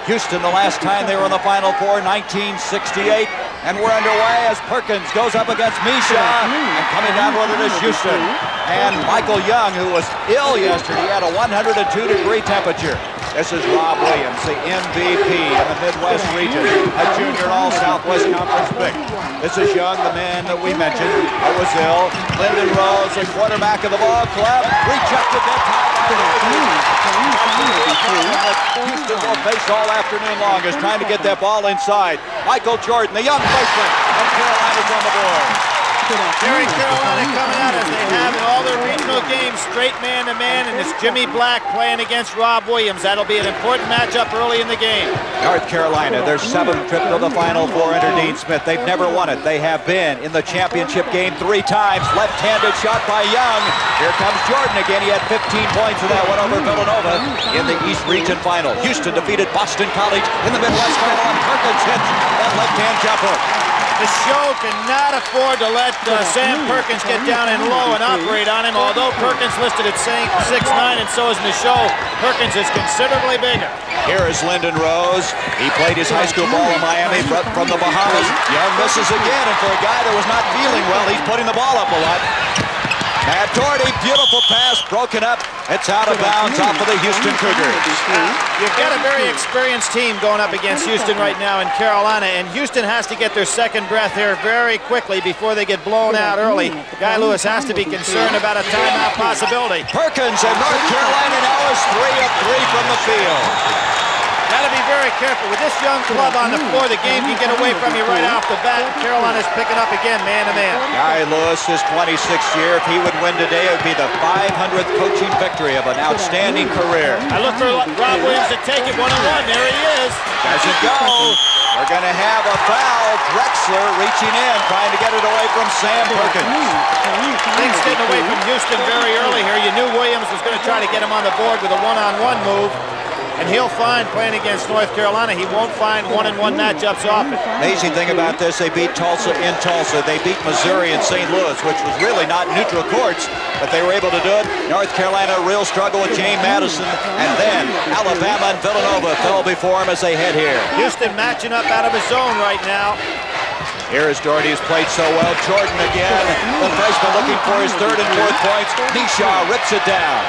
Houston, the last time they were in the Final Four, 1968. And we're underway as Perkins goes up against Misha. And coming down with it is Houston. And Michael Young, who was ill yesterday, had a 102-degree temperature. This is Rob Williams, the MVP in the Midwest region, a junior All-Southwest Conference pick. This is Young, the man that we mentioned, who was ill. Lyndon Rose, the quarterback of the ball club, rejected that time. Houston will face all afternoon long is trying to get that ball inside. Michael Jordan, the young freshman, and Carolina's on the board. Jerry, Carolina coming out as they have in all their regional games, straight man-to-man, and it's Jimmy Black playing against Rob Williams. That'll be an important matchup early in the game. North Carolina, their 7th trip to the Final Four under Dean Smith. They've never won it. They have been in the championship game 3 times. Left-handed shot by Young. Here comes Jordan again. He had 15 points in that one over Villanova in the East Region Final. Houston defeated Boston College in the Midwest Final, and Perkins hits that left-hand jumper. The show cannot afford to let Sam Perkins get down in low and operate on him. Although Perkins listed at 6'9", and so is Michaud, Perkins is considerably bigger. Here is Lyndon Rose. He played his high school ball in Miami from the Bahamas. Young misses again, and for a guy that was not feeling well, he's putting the ball up a lot. Matt Doherty, beautiful pass, broken up. It's out of bounds off of the Houston Cougars. You've got a very experienced team going up against Houston right now in Carolina, and Houston has to get their second breath here very quickly before they get blown out early. Guy Lewis has to be concerned about a timeout possibility. Perkins and North Carolina now is 3 of 3 from the field. Got to be very careful. With this young club on the floor, the game can get away from you right off the bat. Carolina's picking up again, man-to-man. Guy Lewis, his 26th year. If he would win today, it would be the 500th coaching victory of an outstanding career. I look for Rob Williams to take it one-on-one. There he is. Doesn't go. We're going to have a foul. Drexler reaching in, trying to get it away from Sam Perkins. Things getting away from Houston very early here. You knew Williams was going to try to get him on the board with a one-on-one move. And he'll find, playing against North Carolina, he won't find one-on-one matchups often. Amazing thing about this, they beat Tulsa in Tulsa. They beat Missouri and St. Louis, which was really not neutral courts, but they were able to do it. North Carolina, a real struggle with James Madison, and then Alabama and Villanova fell before him as they head here. Houston matching up out of his zone right now. Here is Doherty, who's played so well. Jordan again, the freshman looking for his 3rd and 4th points. Misha rips it down.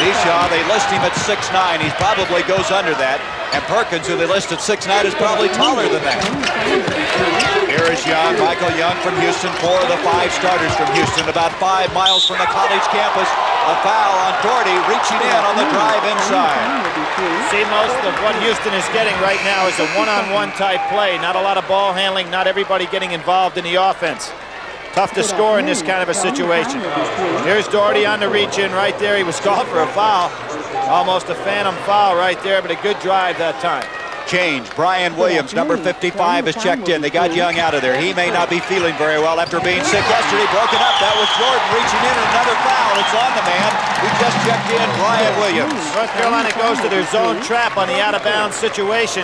Misha, they list him at 6'9". He probably goes under that. And Perkins, who they list at 6'9", is probably taller than that. Here is Young, Michael Young from Houston, 4 of the 5 starters from Houston, about 5 miles from the college campus. A foul on Doherty, reaching in on the drive inside. See, most of what Houston is getting right now is a one-on-one type play. Not a lot of ball handling, not everybody getting involved in the offense. Tough to score in this kind of a situation. Here's Doherty on the reach-in right there. He was called for a foul. Almost a phantom foul right there, but a good drive that time. Change. Brian Williams, number 55, is checked in. They got Young out of there. He may not be feeling very well after being sick yesterday. Broken up. That was Jordan reaching in, and another foul. It's on the man who just checked in, Brian Williams. North Carolina goes to their zone trap on the out-of-bounds situation.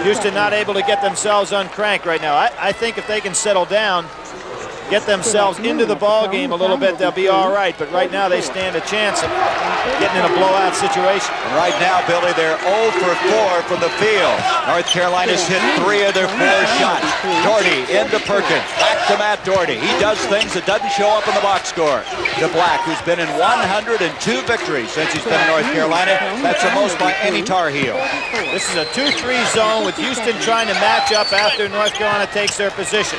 Houston not able to get themselves uncranked right now. I think if they can settle down, get themselves into the ball game a little bit, they'll be all right. But right now they stand a chance of getting in a blowout situation. And right now, Billy, they're 0 for 4 from the field. North Carolina's hit 3 of their 4 shots. Doherty into Perkins, back to Matt Doherty. He does things that doesn't show up in the box score. To Black, who's been in 102 victories since he's been in North Carolina. That's the most by any Tar Heel. This is a 2-3 zone with Houston trying to match up after North Carolina takes their position.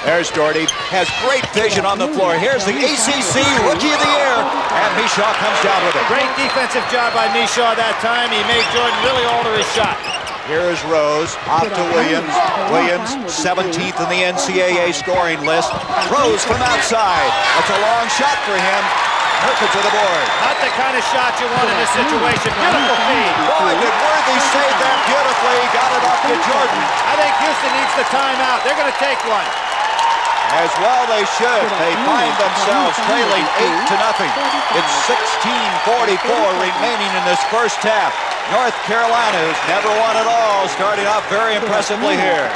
There's Doherty, has great vision on the floor. Here's the ACC Rookie of the Year, and Misha comes down with it. Great defensive job by Misha that time. He made Jordan really alter his shot. Here is Rose, off to Williams. Williams, 17th in the NCAA scoring list. Rose from outside. That's a long shot for him. Perkins to the board. Not the kind of shot you want in this situation. Beautiful feed. Boy, did Worthy save that beautifully. Got it off to Jordan. I think Houston needs the timeout. They're going to take one. As well they should. They find themselves trailing 8-0. It's 16:44 remaining in this first half. North Carolina, who's never won at all, starting off very impressively here.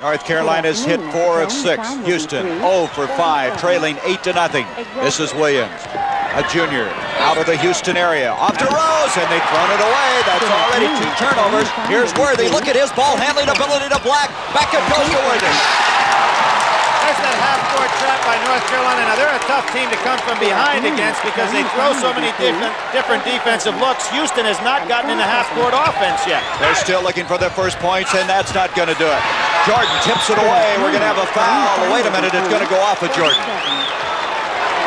North Carolina's hit 4 of 6. Houston 0 for 5, trailing 8-0. This is Williams. a junior, out of the Houston area. Off to Rose, and they've thrown it away. That's already 2 turnovers. Here's Worthy. Look at his ball handling ability to Black. Back it goes to Worthy. There's that half-court trap by North Carolina. Now, they're a tough team to come from behind against because they throw so many different defensive looks. Houston has not gotten into half-court offense yet. They're still looking for their first points, and that's not going to do it. Jordan tips it away. We're going to have a foul. Wait a minute, it's going to go off of Jordan.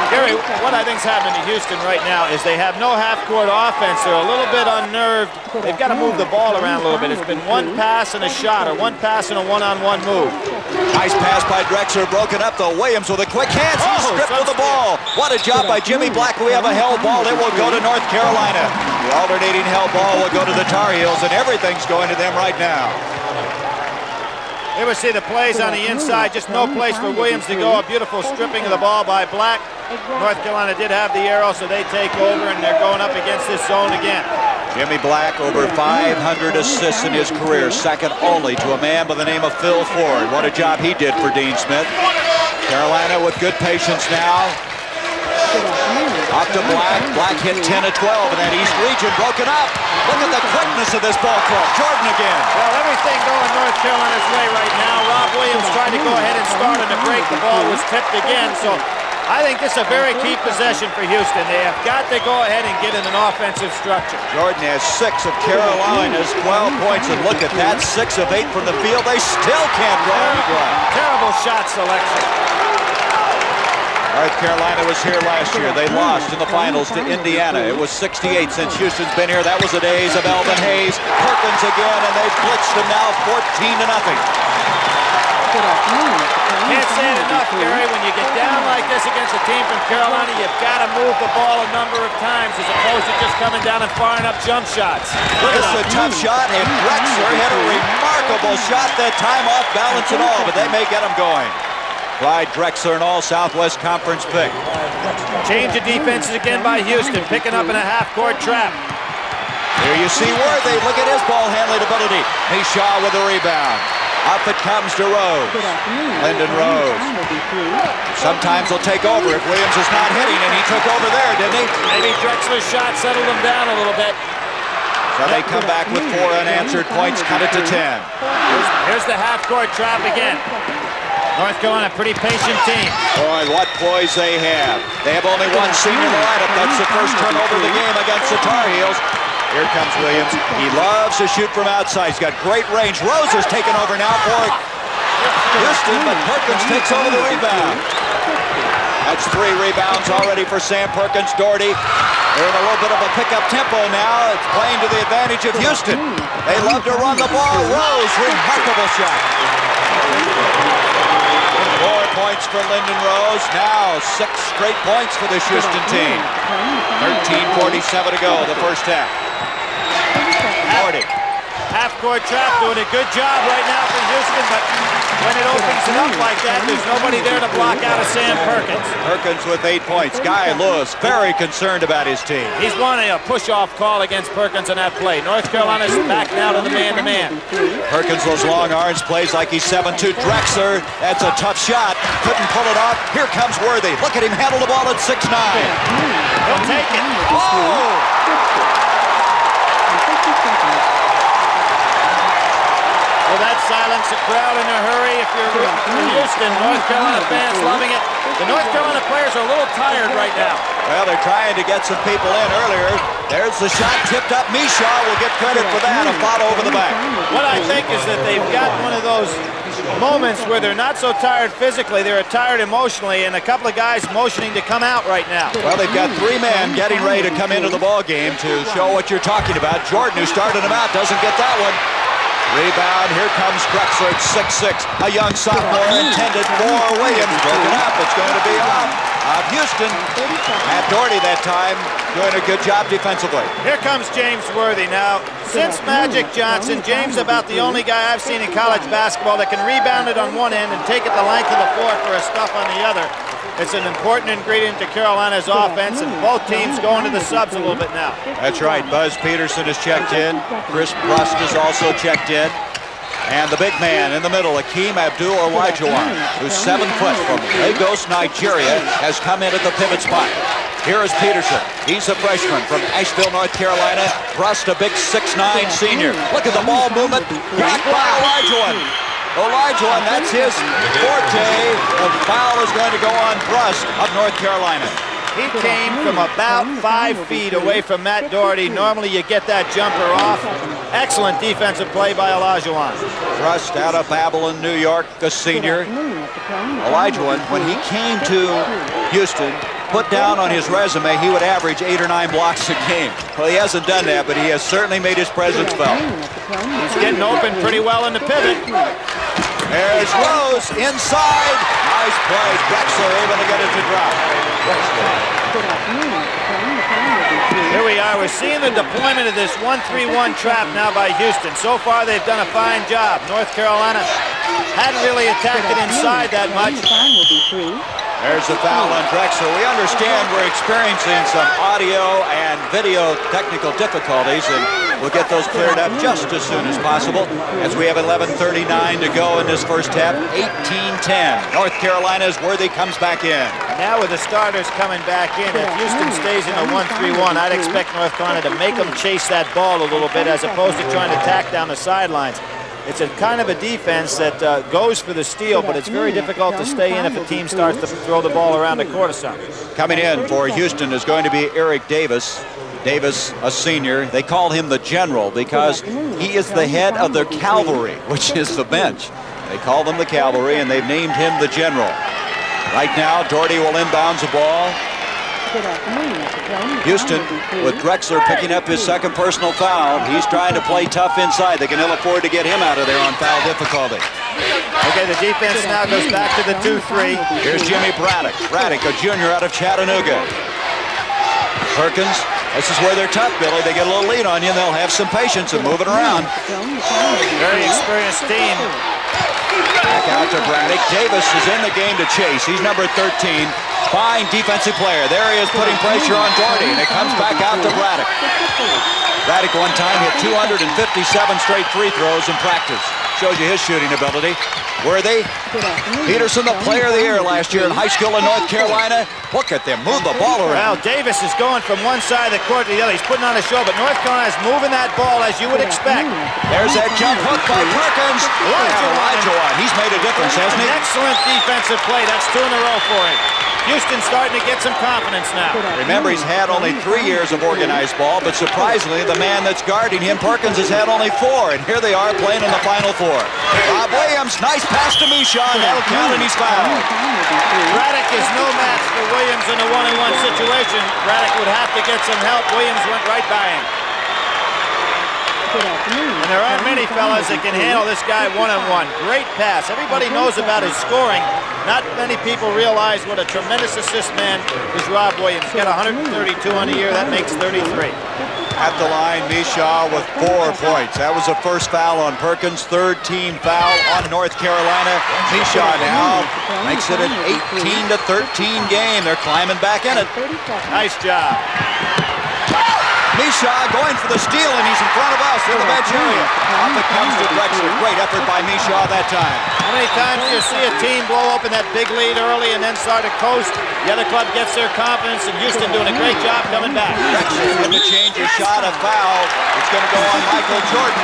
Gary, what I think's happening to Houston right now is they have no half-court offense. They're a little bit unnerved. They've got to move the ball around a little bit. It's been 1 pass and a shot, or 1 pass and a one-on-one move. Nice pass by Drexler, broken up though. Williams with a quick hands. He's stripped with the ball. What a job by Jimmy Black. We have a held ball. It will go to North Carolina. The alternating held ball will go to the Tar Heels, and everything's going to them right now. Here we see the plays on the inside. Just no place for Williams to go. A beautiful stripping of the ball by Black. North Carolina did have the arrow, so they take over, and they're going up against this zone again. Jimmy Black, over 500 assists in his career, second only to a man by the name of Phil Ford. What a job he did for Dean Smith. Carolina with good patience now. Off to Black. Black hit 10 of 12 in that East region, broken up. Look at the quickness of this ball club. Jordan again. Well, everything going North Carolina's way right now. Rob Williams tried to go ahead and start on the break. The ball was tipped again, so I think this is a very key possession for Houston. They have got to go ahead and get in an offensive structure. Jordan has 6 of Carolina's 12 points, and look at that, 6 of 8 from the field. They still can't draw on the ground. Terrible shot selection. North Carolina was here last year. They lost in the finals to Indiana. It was 68 since Houston's been here. That was the days of Elvin Hayes. Perkins again, and they've blitzed them now 14-0. Can't say it enough, Gary. When you get down like this against a team from Carolina, you've got to move the ball a number of times as opposed to just coming down and firing up jump shots. This is a tough shot, and Drexler hit a remarkable shot that time, off balance and all, but they may get him going. Clyde Drexler, an all-Southwest Conference pick. Change of defenses again by Houston, picking up in a half-court trap. Here you see Worthy. Look at his ball handling ability. Mishaw with the rebound. Up it comes to Rose. Lyndon Rose. Sometimes he'll take over if Williams is not hitting, and he took over there, didn't he? Maybe Drexler's shot settled him down a little bit. So they come back with 4 unanswered points, cut it to 10. Here's the half-court trap again. North Carolina, pretty patient team. Boy, what poise they have. They have only 1 senior in the lineup. That's the first turnover of the game against the Tar Heels. Here comes Williams. He loves to shoot from outside. He's got great range. Rose is taking over now for Houston, but Perkins takes over the rebound. That's 3 rebounds already for Sam Perkins. Doherty, they're in a little bit of a pickup tempo now. It's playing to the advantage of Houston. They love to run the ball. Rose, remarkable shot. 4 points for Lyndon Rose. Now 6 straight points for this Houston team. 13:47 to go, the first half. 40. Half-court trap, doing a good job right now for Houston, but when it opens it up like that, there's nobody there to block out of Sam Perkins. Perkins with 8 points. Guy Lewis very concerned about his team. He's wanting a push-off call against Perkins on that play. North Carolina's back now to the man-to-man. Perkins, those long arms, plays like he's 7'2". Drexler, that's a tough shot. Couldn't pull it off. Here comes Worthy. Look at him handle the ball at 6'9". He'll take it. Oh! Well, that silenced the crowd in a hurry. If you're rooting for Houston, North Carolina fans loving it. The North Carolina players are a little tired right now. Well, they're trying to get some people in earlier. There's the shot tipped up. Mishaw will get credit for that. A foul over the back. What I think is that they've got one of those moments where they're not so tired physically, they're tired emotionally, and a couple of guys motioning to come out right now. Well, they've got 3 men getting ready to come into the ball game to show what you're talking about. Jordan, who started them out, doesn't get that one. Rebound, here comes Drexler at 6'6". A young sophomore intended for Williams. Broken up, it's going to be off Houston. Matt Doherty that time doing a good job defensively. Here comes James Worthy. Now, since Magic Johnson, James about the only guy I've seen in college basketball that can rebound it on one end and take it the length of the floor for a stuff on the other. It's an important ingredient to Carolina's offense, and both teams going to the subs a little bit now. That's right. Buzz Peterson has checked in. Chris Brust is also checked in. And the big man in the middle, Akeem Abdul-Olajuwon, who's 7 foot from Lagos, Nigeria, has come in at the pivot spot. Here is Peterson. He's a freshman from Asheville, North Carolina. Brust, a big 6'9" senior. Look at the ball movement. Blocked by Elijah. Elijah, that's his forte. The foul is going to go on Brust of North Carolina. He came from about 5 feet away from Matt Doherty. Normally you get that jumper off. Excellent defensive play by Olajuwon. Brust out of Babylon, New York, a senior. Olajuwon, when he came to Houston, put down on his resume he would average 8 or 9 blocks a game. Well, he hasn't done that, but he has certainly made his presence felt. He's getting open pretty well in the pivot. There's Rose inside. Nice play. Drexler able to get it to drop. Here we are. We're seeing the deployment of this 1-3-1 trap now by Houston. So far, they've done a fine job. North Carolina hadn't really attacked it inside that much. There's a foul on Drexler. We understand we're experiencing some audio and video technical difficulties, and we'll get those cleared up just as soon as possible as we have 11:39 to go in this first half. 18-10. North Carolina's Worthy comes back in. Now with the starters coming back in, if Houston stays in a 1-3-1, I'd expect North Carolina to make them chase that ball a little bit as opposed to trying to tack down the sidelines. It's a kind of a defense that goes for the steal, but it's very difficult to stay in if a team starts to throw the ball around the court or something. Coming in for Houston is going to be Eric Davis. Davis, a senior. They call him the general because he is the head of their cavalry, which is the bench. They call them the cavalry, and they've named him the general. Right now, Doherty will inbounds the ball. Houston, with Drexler picking up his second personal foul. He's trying to play tough inside. They can ill afford to get him out of there on foul difficulty. Okay, the defense now goes back to the 2-3. Here's Jimmy Braddock. Braddock, a junior out of Chattanooga. Perkins, this is where they're tough, Billy. They get a little lead on you, and they'll have some patience and move it around. Very experienced team. Back out to Braddock. Davis is in the game to chase. He's number 13. Fine defensive player. There he is putting pressure on Doherty, and it comes back out to Braddock. Braddock one time hit 257 straight free throws in practice. Shows you his shooting ability. Worthy. Peterson, the player of the year last year in high school in North Carolina. Look at them move the ball around. Well, Davis is going from one side of the court to the other. He's putting on a show, but North Carolina is moving that ball as you would expect. There's that jump hook by Perkins. Elijah. He's made a difference, hasn't he? An excellent defensive play. That's 2 in a row for him. Houston's starting to get some confidence now. Remember, he's had only 3 years of organized ball, but surprisingly, the man that's guarding him, Perkins, has had only 4, and here they are playing in the Final Four. Rob Williams, nice pass to Misha, and that'll count, and he's fouled. Braddock is no match for Williams in a 1-on-1 situation. Braddock would have to get some help. Williams went right by him. And there aren't many fellas that can handle this guy 1-on-1. Great pass. Everybody knows about his scoring. Not many people realize what a tremendous assist man is Rob Williams. He's got 132 on the year. That makes 33. At the line, Misha with 4 points. That was the first foul on Perkins, 3rd team foul on North Carolina. Misha now makes it an 18-13 game. They're climbing back in it. Nice job. Misha going for the steal, and he's in front of us in the bench area. Off it comes to Drexler. Great effort by Misha that time. How many times do you see a team blow open that big lead early and then start to coast? The other club gets their confidence, and Houston doing a great job coming back. Drexler going to change his shot, a foul. It's going to go on Michael Jordan.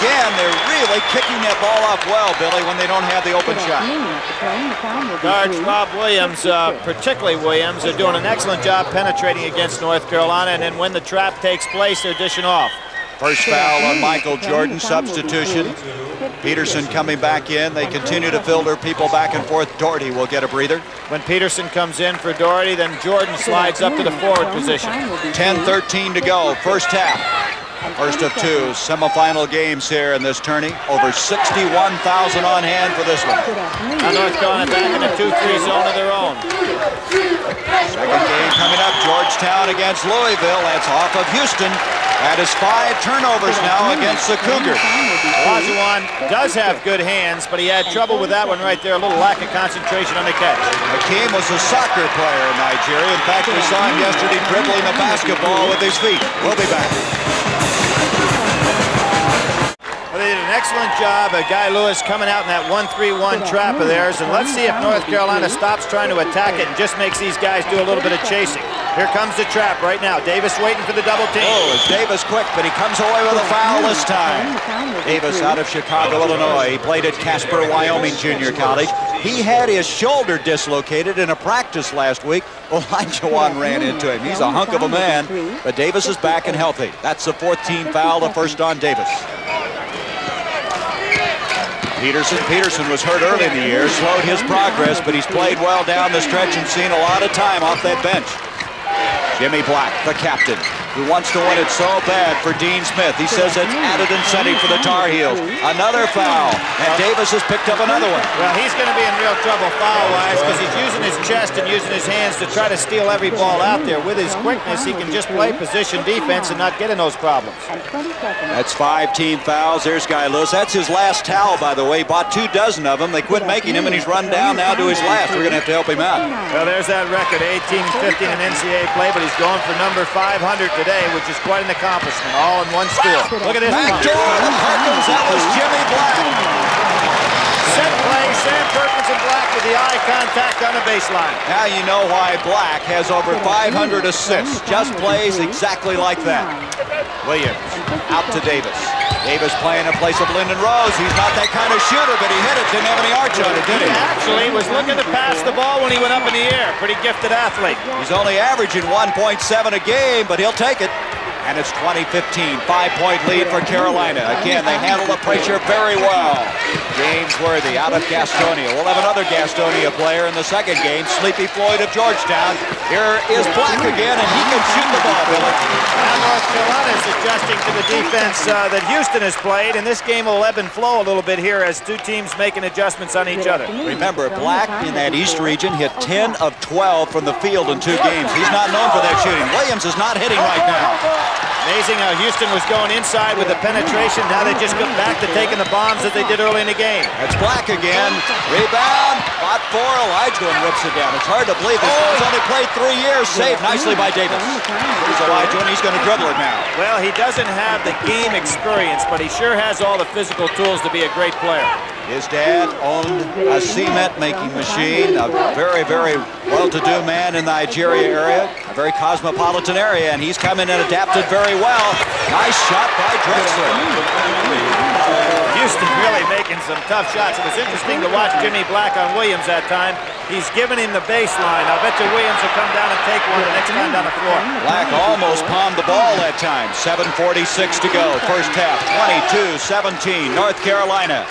Again, they're really kicking that ball off well, Billy, when they don't have the open shot. Guards Rob Williams, particularly Williams, are doing an excellent job penetrating against North Carolina, and then when the trap takes place, they're dishing off. First foul on Michael Jordan, substitution. Peterson coming back in. They continue to fill their people back and forth. Doherty will get a breather. When Peterson comes in for Doherty, then Jordan slides up to the forward position. 10-13 to go, first half. First of 2 semifinal games here in this tourney. Over 61,000 on hand for this one. Now North Carolina back in a 2-3 zone of their own. Second game coming up, Georgetown against Louisville. That's off of Houston. That is 5 turnovers now against the Cougars. Olajuwon does have good hands, but he had trouble with that one right there. A little lack of concentration on the catch. Hakeem was a soccer player in Nigeria. In fact, we saw him yesterday dribbling the basketball with his feet. We'll be back. Well, they did an excellent job of Guy Lewis coming out in that 1-3-1 trap of theirs. And let's see if North Carolina stops trying to attack it and just makes these guys do a little bit of chasing. Here comes the trap right now. Davis waiting for the double team. Oh, Davis quick, but he comes away with a foul this time. Davis out of Chicago, Illinois. He played at Casper, Wyoming Junior College. He had his shoulder dislocated in a practice last week. Olajuwon ran into him. He's a hunk of a man, but Davis is back and healthy. That's the 4th team foul, the first on Davis. Peterson was hurt early in the year, slowed his progress, but he's played well down the stretch and seen a lot of time off that bench. Jimmy Black, the captain, who wants to win it so bad for Dean Smith. He says it's added incentive for the Tar Heels. Another foul, and Davis has picked up another one. Well, he's going to be in real trouble foul-wise because he's using his chest and using his hands to try to steal every ball out there. With his quickness, he can just play position defense and not get in those problems. That's 5 team fouls. There's Guy Lewis. That's his last towel, by the way. He bought 2 dozen of them. They quit making him, and he's run down now to his last. We're going to have to help him out. Well, there's that record, 18-15 in NCAA play, but he's going for number 500 today, which is quite an accomplishment, all in one school. Look at this. Backdoor to Perkins. That was Jimmy Black. Set play, Sam Perkins and Black with the eye contact on the baseline. Now you know why Black has over 500 assists. Just plays exactly like that. Williams out to Davis. Davis playing in place of Lyndon Rose. He's not that kind of shooter, but he hit it. Didn't have any arch on it, did he? He actually was looking to pass the ball when he went up in the air. Pretty gifted athlete. He's only averaging 1.7 a game, but he'll take it. And it's 20-15, 5-point lead for Carolina. Again, they handle the pressure very well. James Worthy out of Gastonia. We'll have another Gastonia player in the second game, Sleepy Floyd of Georgetown. Here is Black again, and he can shoot the ball, Billy. Now North Carolina is adjusting to the defense that Houston has played, and this game will ebb and flow a little bit here as 2 teams making adjustments on each other. Remember, Black in that East region hit 10 of 12 from the field in 2 games. He's not known for that shooting. Williams is not hitting right now. Amazing how Houston was going inside with the penetration. Now they just go back to taking the bombs that they did early in the game. That's Black again. Rebound. Spot 4. Olajuwon rips it down. It's hard to believe this guy's only played 3 years. Saved nicely by Davis. Here's Olajuwon. He's going to dribble it now. Well, he doesn't have the game experience, but he sure has all the physical tools to be a great player. His dad owned a cement making machine, a very, very well-to-do man in the Nigeria area, a very cosmopolitan area, and he's come in and adapted very well. Nice shot by Drexler. Houston really making some tough shots. It was interesting to watch Jimmy Black on Williams that time. He's given him the baseline. I bet you Williams will come down and take one the next time down the floor. Black almost palmed the ball that time. 7:46 to go. First half, 22-17, North Carolina.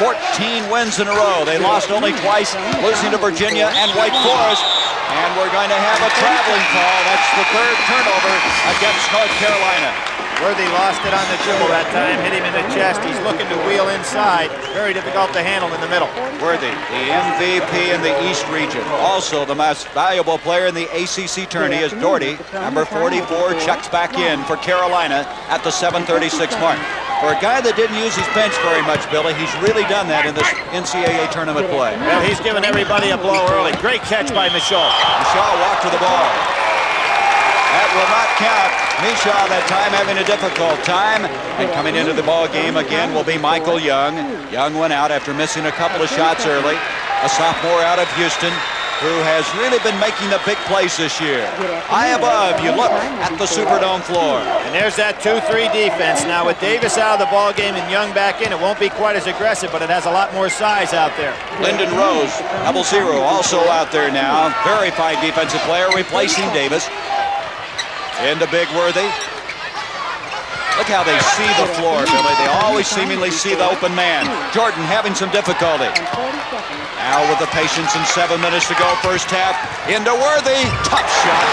14 wins in a row. They lost only twice, losing to Virginia and Wake Forest. And we're going to have a traveling call. That's the 3rd turnover against North Carolina. Worthy lost it on the dribble that time, hit him in the chest. He's looking to wheel inside. Very difficult to handle in the middle. Worthy, the MVP in the East region. Also, the most valuable player in the ACC tourney is Doherty. Number 44 checks back in for Carolina at the 7:36 mark. For a guy that didn't use his bench very much, Billy, he's really done that in this NCAA tournament play. Well, he's given everybody a blow early. Great catch by Michaud. Michaud walked to the ball. That will not count. Michaud that time having a difficult time. And coming into the ball game again will be Michael Young. Young went out after missing a couple of shots early. A sophomore out of Houston who has really been making the big plays this year. High above, you look at the Superdome floor. And there's that 2-3 defense. Now with Davis out of the ball game and Young back in, it won't be quite as aggressive, but it has a lot more size out there. Lyndon Rose, 0-0, also out there now. Very fine defensive player, replacing Davis. Into Big Worthy. Look how they see the floor, Billy. They always seemingly see the open man. Jordan having some difficulty. Now with the patience and 7 minutes to go, first half. Into Worthy. Tough shot.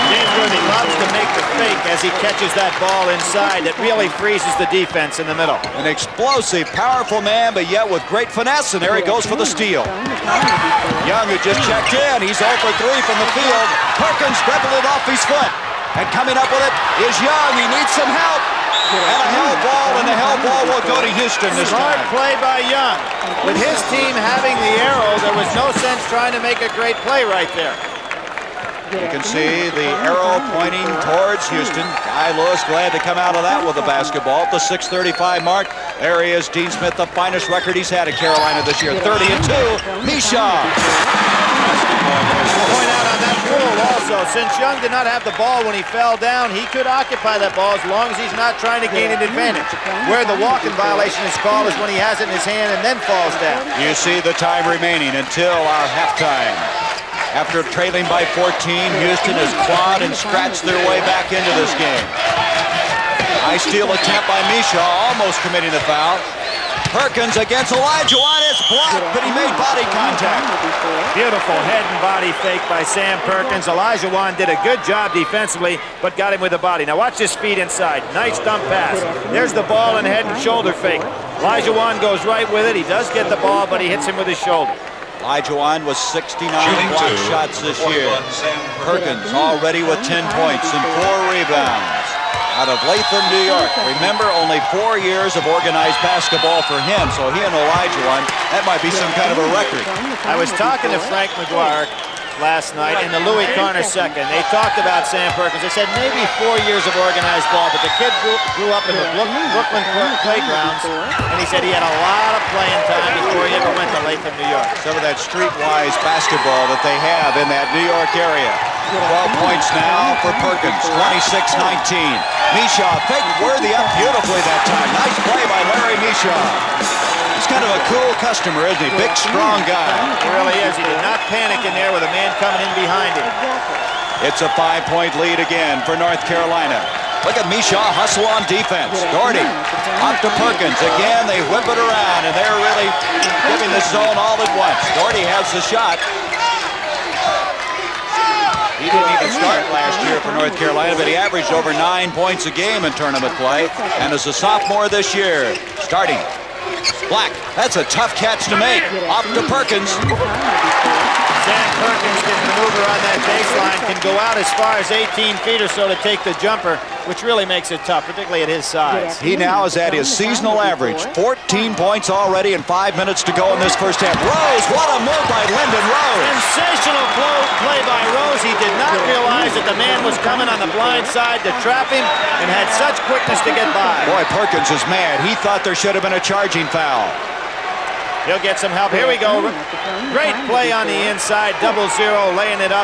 James Worthy loves to make the fake as he catches that ball inside. It really freezes the defense in the middle. An explosive, powerful man, but yet with great finesse, and there he goes for the steal. Young, who just checked in. He's 0 for 3 from the field. Perkins dribbled it off his foot. And coming up with it is Young. He needs some help. And a hell ball, and the hell ball will go to Houston this time. Smart play by Young. With his team having the arrow, there was no sense trying to make a great play right there. You can see the arrow pointing towards Houston. Guy Lewis glad to come out of that with the basketball at the 6:35 mark. There he is, Dean Smith, the finest record he's had at Carolina this year. 30-2, Misha. Point out on that rule also, since Young did not have the ball when he fell down, he could occupy that ball as long as he's not trying to gain an advantage. Where the walking violation is called is when he has it in his hand and then falls down. You see the time remaining until our halftime. After trailing by 14, Houston has clawed and scratched their way back into this game. High steal attempt by Misha, almost committing the foul. Perkins against Elijah Wan, it's blocked, but he made body contact. Beautiful head and body fake by Sam Perkins. Elijah Wan did a good job defensively, but got him with the body. Now watch his feet inside. Nice dump pass. There's the ball and head and shoulder fake. Elijah Wan goes right with it. He does get the ball, but he hits him with his shoulder. Elijah Wan was 69 block shots this year. Perkins already with 10 points and 4 rebounds. Out of Latham, New York. Remember, only 4 years of organized basketball for him, so he and Elijah Wan, that might be some kind of a record. I was talking to Frank McGuire last night in the Louis Corner second. They talked about Sam Perkins. They said maybe 4 years of organized ball, but the kid grew up in the Brooklyn playgrounds, and he said he had a lot of playing time before he ever went to Latham, New York. Some of that streetwise basketball that they have in that New York area. 12 points now for Perkins, 26-19. Misha, fake worthy up beautifully that time. Nice play by Larry Misha. He's kind of a cool customer, isn't he? Big, strong guy. He really is. He did not panic in there with a man coming in behind him. It's a 5-point lead again for North Carolina. Look at Misha hustle on defense. Doherty off to Perkins. Again, they whip it around, and they're really giving the zone all at once. Doherty has the shot. He didn't even start last year for North Carolina, but he averaged over 9 points a game in tournament play. And as a sophomore this year, starting. Black, that's a tough catch to make. Off to Perkins. Sam Perkins can maneuver on that baseline, can go out as far as 18 feet or so to take the jumper, which really makes it tough, particularly at his size. He now is at his seasonal average. 14 points already and 5 minutes to go in this first half. Rose, what a move by Lyndon Rose. Sensational play by Rose. He did not realize that the man was coming on the blind side to trap him and had such quickness to get by. Boy, Perkins is mad. He thought there should have been a charging foul. He'll get some help. Here we go. Great play on the inside. 0-0, laying it up.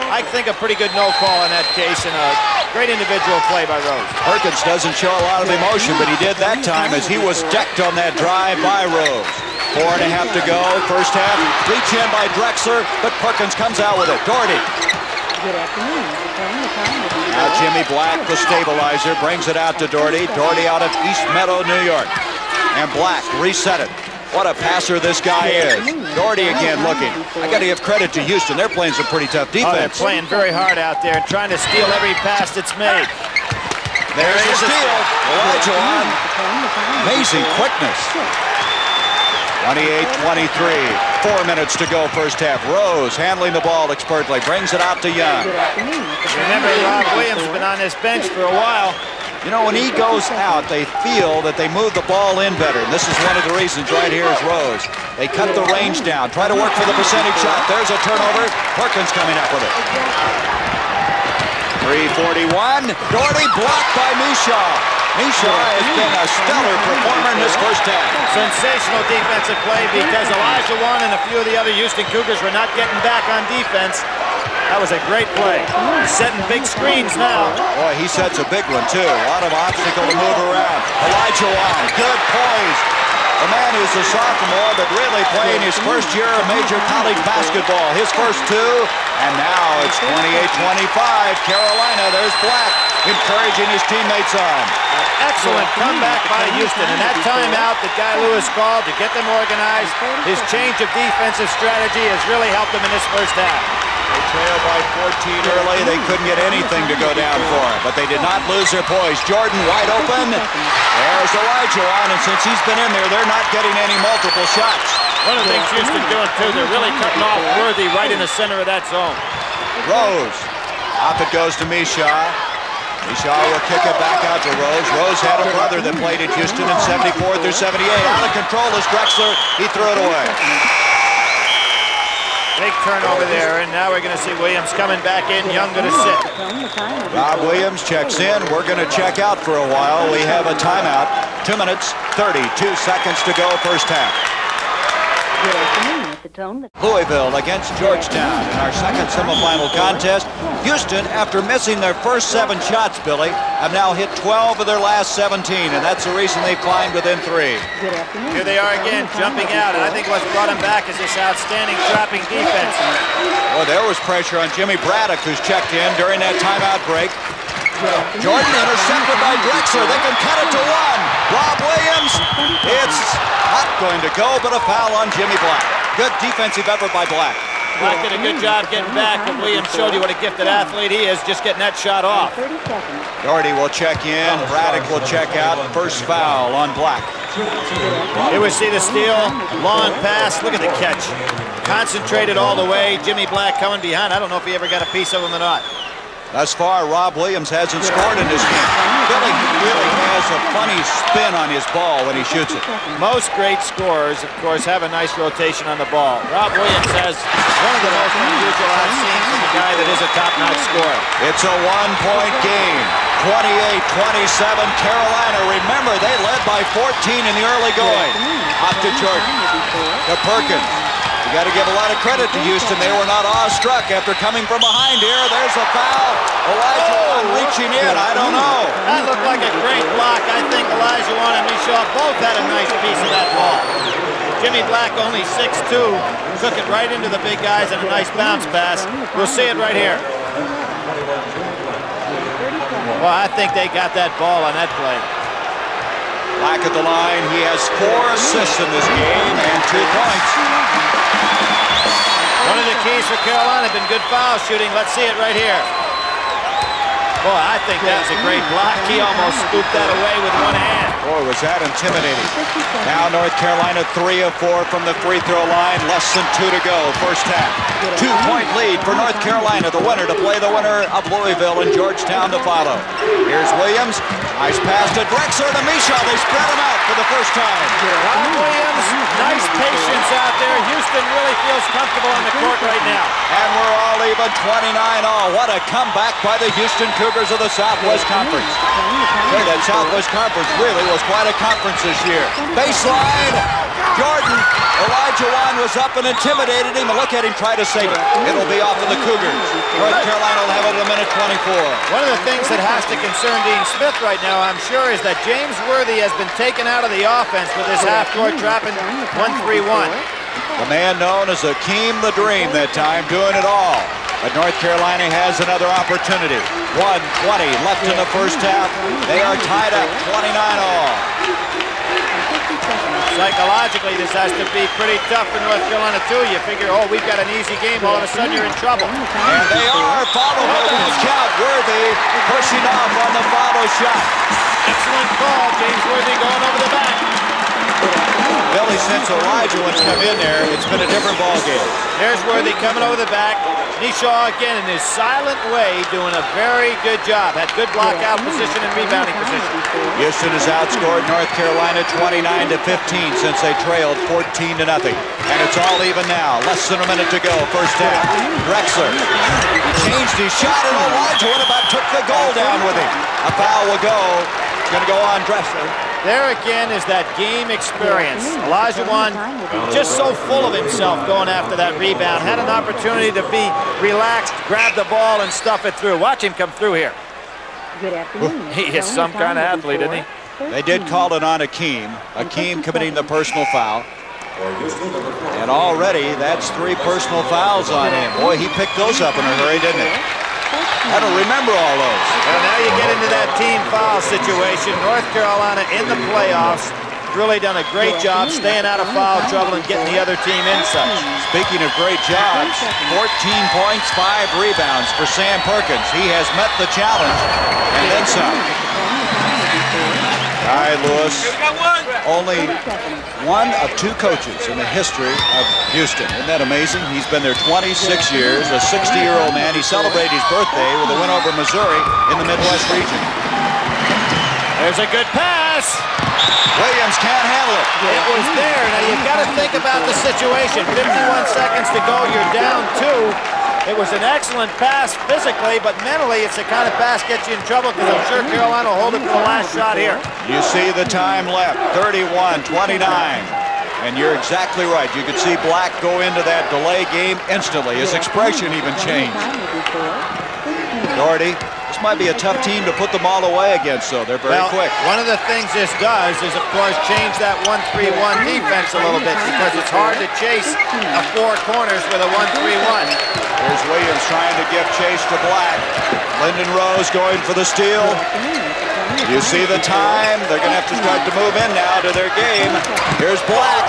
I think a pretty good no call in that case, and a great individual play by Rose. Perkins doesn't show a lot of emotion, but he did that time as he was decked on that drive by Rose. 4.5 to go, first half. Reach in by Drexler, but Perkins comes out with it. Doherty. Now Jimmy Black, the stabilizer, brings it out to Doherty. Doherty out of East Meadow, New York. And Black reset it. What a passer this guy is. Doherty again looking. I got to give credit to Houston. They're playing some pretty tough defense. Oh, they're playing very hard out there and trying to steal every pass that's made. There's the steal. Elijah Wan. Amazing quickness. 28-23. 4 minutes to go first half. Rose handling the ball expertly. Brings it out to Young. Remember, Rob Williams has been on this bench for a while. You know, when he goes out, they feel that they move the ball in better. And this is one of the reasons right here is Rose. They cut the range down, try to work for the percentage shot. There's a turnover. Perkins coming up with it. 3:41. Doherty blocked by Misha. Misha has been a stellar performer in this first half. Sensational defensive play because Elijah Wan and a few of the other Houston Cougars were not getting back on defense. That was a great play. He's setting big screens now. Boy, he sets a big one, too. A lot of obstacle to move around. Elijah Wan, good poise. The man who's a sophomore, but really playing his first year of major college basketball. His first 2, and now it's 28-25. Carolina, there's Black, encouraging his teammates on. An excellent comeback by Houston, and that timeout that Guy Lewis called to get them organized, his change of defensive strategy has really helped them in this first half. They trailed by 14 early. They couldn't get anything to go down for him, but they did not lose their poise. Jordan wide open. There's Elijah Wan, and since he's been in there, they're not getting any multiple shots. One of the things Houston doing, too, they're really cutting off Worthy right in the center of that zone. Rose. Off it goes to Misha. Misha will kick it back out to Rose. Rose had a brother that played at Houston in 74 through 78. Out of control is Drexler. He threw it away. Big turnover there, and now we're going to see Williams coming back in. Young going to sit. Rob Williams checks in. We're going to check out for a while. We have a timeout. 2 minutes, 32 seconds to go, first half. Louisville against Georgetown in our second semifinal contest. Houston, after missing their first 7 shots, Billy, have now hit 12 of their last 17, and that's the reason they've climbed within 3. Here they are again, jumping out, and I think what's brought them back is this outstanding trapping defense. Well, there was pressure on Jimmy Braddock, who's checked in during that timeout break. Jordan intercepted by Drexler. They can cut it to 1. Rob Williams, it's not going to go, but a foul on Jimmy Black. Good defensive effort by Black. Black did a good job getting back, but Williams showed you what a gifted athlete he is, just getting that shot off. Doherty will check in. Braddock will check out. First foul on Black. Here we see the steal. Long pass. Look at the catch. Concentrated all the way. Jimmy Black coming behind. I don't know if he ever got a piece of him or not. Thus far, Rob Williams hasn't scored in this game. Billy really has a funny spin on his ball when he shoots it. Most great scorers, of course, have a nice rotation on the ball. Rob Williams has one of the most unusual I've seen from a guy that is a top-notch scorer. It's a 1-point game. 28-27 Carolina. Remember, they led by 14 in the early going. Up to Jordan. To Perkins. You got to give a lot of credit to Houston. They were not awestruck after coming from behind here. There's a foul. Elijah reaching in. I don't know. That looked like a great block. I think Elijah and Michaud both had a nice piece of that ball. Jimmy Black, only 6'2", took it right into the big guys and a nice bounce pass. We'll see it right here. Well, I think they got that ball on that play. Black at the line. He has 4 assists in this game and 2 points. One of the keys for Carolina has been good foul shooting. Let's see it right here. Boy, I think that was a great block. He almost scooped that away with one hand. Boy, was that intimidating. Now North Carolina 3 of 4 from the free throw line. Less than 2 to go, first half. 2-point lead for North Carolina, the winner to play the winner of Louisville and Georgetown to follow. Here's Williams. Nice pass to Drexler to Michaud. They spread him out for the first time. Rob Williams, nice patience out there. Houston really feels comfortable on the court right now. And we're all even 29-all. What a comeback by the Houston Cougars of the Southwest Conference. Hey, that Southwest Conference really was quite a conference this year. Baseline, Jordan. Elijah was up and intimidated him. Look at him try to save it. It'll be off of the Cougars. North Carolina will have it in a minute 24. One of the things that has to concern Dean Smith right now, I'm sure, is that James Worthy has been taken out of the offense with this half-court trapping 1-3-1. The man known as Akeem the Dream that time, doing it all. But North Carolina has another opportunity. 1:20 left in the first half. They are tied up 29-all. Psychologically, this has to be pretty tough for North Carolina, too. You figure, oh, we've got an easy game. All of a sudden, you're in trouble. And they are followed by one count. Worthy pushing off on the follow shot. Excellent call. James Worthy going over the back. Billy, since Elijah has come in there, it's been a different ball game. There's Worthy coming over the back. Michaud again in his silent way doing a very good job. Had good block-out position and rebounding position. Houston has outscored North Carolina 29-15 since they trailed 14-0. And it's all even now. Less than a minute to go, first half. Drexler changed his shot, and Elijah about took the goal down with him. A foul will go. It's going to go on Drexler. There again is that game experience. Elijah just so full of himself going after that rebound. Had an opportunity to be relaxed, grab the ball, and stuff it through. Watch him come through here. Good afternoon. He is some kind of athlete, isn't he? They did call it on Akeem. Akeem committing the personal foul. And already that's 3 personal fouls on him. Boy, he picked those up in a hurry, didn't he? I don't remember all those. Well, now you get into that team foul situation. North Carolina in the playoffs really done a great job staying out of foul trouble and getting the other team in such. Speaking of great jobs, 14 points, 5 rebounds for Sam Perkins. He has met the challenge and then some. All right, Lewis. Only one of 2 coaches in the history of Houston. Isn't that amazing? He's been there 26 years, a 60-year-old man. He celebrated his birthday with a win over Missouri in the Midwest region. There's a good pass. Williams can't handle it. It was there. Now you've got to think about the situation. 51 seconds to go. You're down 2. It was an excellent pass physically, but mentally it's the kind of pass gets you in trouble because I'm sure Carolina will hold it for the last shot here. You see the time left, 31-29. And you're exactly right. You could see Black go into that delay game instantly. His expression even changed. Doherty, this might be a tough team to put the ball away against, so they're very quick. One of the things this does is, of course, change that 1-3-1 defense a little bit because it's hard to chase a 4 corners with a 1-3-1. Here's Williams trying to give chase to Black. Lyndon Rose going for the steal. You see the time. They're going to have to start to move in now to their game. Here's Black.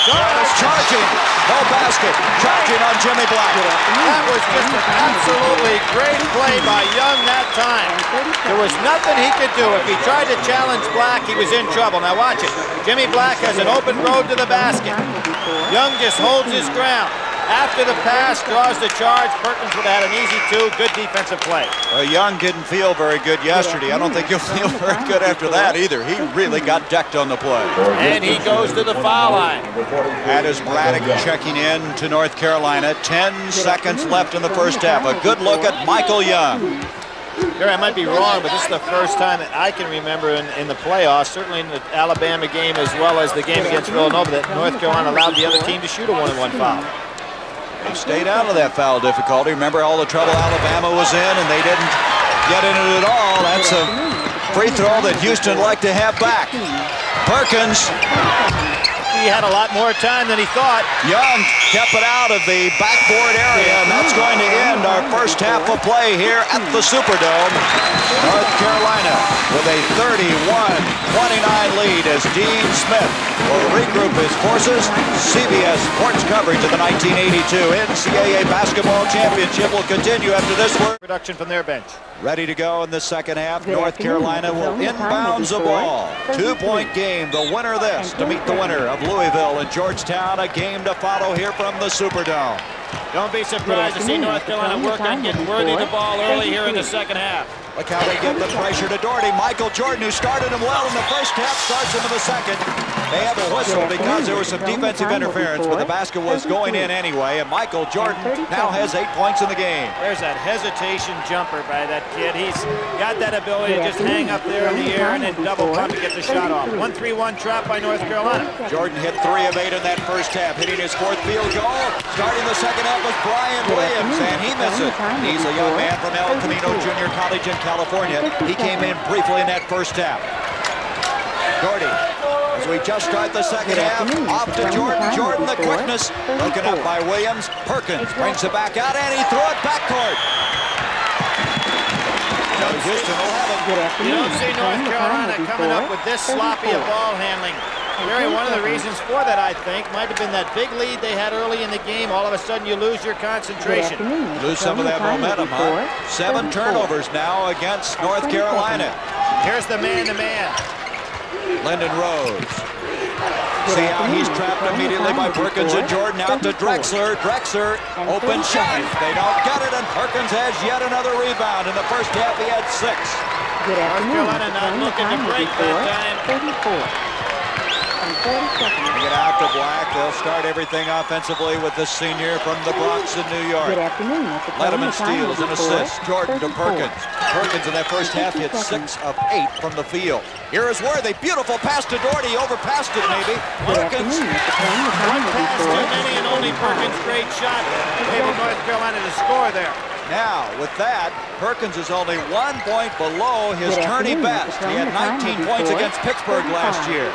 Is charging. No basket. Charging on Jimmy Black. That was just an absolutely great play by Young that time. There was nothing he could do. If he tried to challenge Black, he was in trouble. Now watch it. Jimmy Black has an open road to the basket. Young just holds his ground. After the pass, draws the charge. Perkins would have had an easy 2. Good defensive play. Well, Young didn't feel very good yesterday. I don't think he'll feel very good after that either. He really got decked on the play. And he goes to the foul line. That is Braddock checking in to North Carolina. 10 seconds left in the first half. A good look at Michael Young. Here, I might be wrong, but this is the first time that I can remember in the playoffs, certainly in the Alabama game as well as the game against Villanova, that North Carolina allowed the other team to shoot a 1-on-1 foul. They stayed out of that foul difficulty. Remember all the trouble Alabama was in, and they didn't get in it at all. That's a free throw that Houston would like to have back. Perkins. He had a lot more time than he thought. Young kept it out of the backboard area, and that's going to end our first half of play here at the Superdome. North Carolina with a 31-29 lead as Dean Smith will regroup his forces. CBS Sports coverage of the 1982 NCAA Basketball Championship will continue after this work. Production from their bench. Ready to go in the second half. North Carolina will inbounds the ball. 2-point game. The winner of this to meet the winner of Louisville and Georgetown. A game to follow here from the Superdome. Don't be surprised to see North Carolina work on getting Worthy the ball early here in the second half. Look how they give the pressure to Doherty. Michael Jordan, who started him well in the first half, starts him in the second. They have a whistle because there was some defensive interference, but the basket was going in anyway, and Michael Jordan now has 8 points in the game. There's that hesitation jumper by that kid. He's got that ability to just hang up there in the air and then double pump to get the shot off. 1-3-1 trap by North Carolina. Jordan hit 3 of 8 in that first half, hitting his 4th field goal. Starting the second half was Brian Williams, and he misses. He's a young man from El Camino Junior College in California. He came in briefly in that first half. Doherty, as we just start the second half, off to Jordan. Jordan, the quickness, broken up by Williams. Perkins brings it back out, and he threw it backcourt. Houston will have it. You don't see North Carolina coming up with this sloppy of ball handling. Barry, one of the reasons for that, I think, might have been that big lead they had early in the game. All of a sudden, you lose your concentration. Lose some of that momentum, huh? 7 turnovers now against North Carolina. Here's the man-to-man. Lyndon Rose. See how he's trapped immediately by Perkins and Jordan. Out to Drexler. Drexler, open shot. They don't get it, and Perkins has yet another rebound. In the first half, he had 6. North Carolina not looking to break that time. They get out to Black. They'll start everything offensively with the senior from the Bronx in New York. Letterman steals and assists. Jordan to Perkins. Perkins in that first half hit 6 of 8 from the field. Here is Worthy. Beautiful pass to Doherty. Overpassed it maybe. Perkins. One pass too many, and only Perkins' great shot enabled North Carolina to score there. Now, with that, Perkins is only 1 point below his tourney best. He had 19 points against Pittsburgh last year.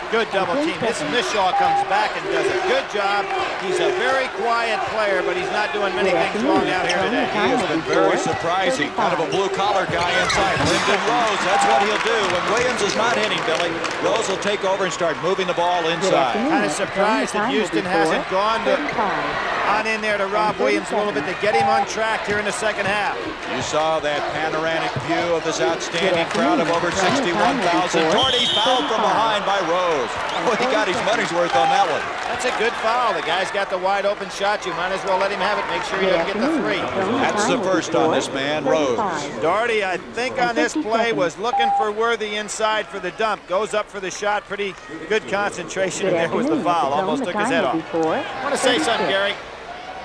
Good double team. Mishaw comes back and does a good job. He's a very quiet player, but he's not doing many things wrong out here today. He has been very surprising. Kind of a blue-collar guy inside. Lyndon Rose, that's what he'll do. When Williams is not hitting, Billy, Rose will take over and start moving the ball inside. Kind of surprised that Houston hasn't gone on in there to Rob Williams a little bit to get him on track here in the second half. You saw that panoramic view of this outstanding crowd of over 61,000. Doherty fouled from behind by Rose. Oh, he got his money's worth on that one. That's a good foul. The guy's got the wide open shot. You might as well let him have it. Make sure he doesn't get the three. That's the first on this man, Rose. Doherty, I think on this play, was looking for Worthy inside for the dump. Goes up for the shot. Pretty good concentration, and there was the foul. Almost took his head off. I want to say something, Gary.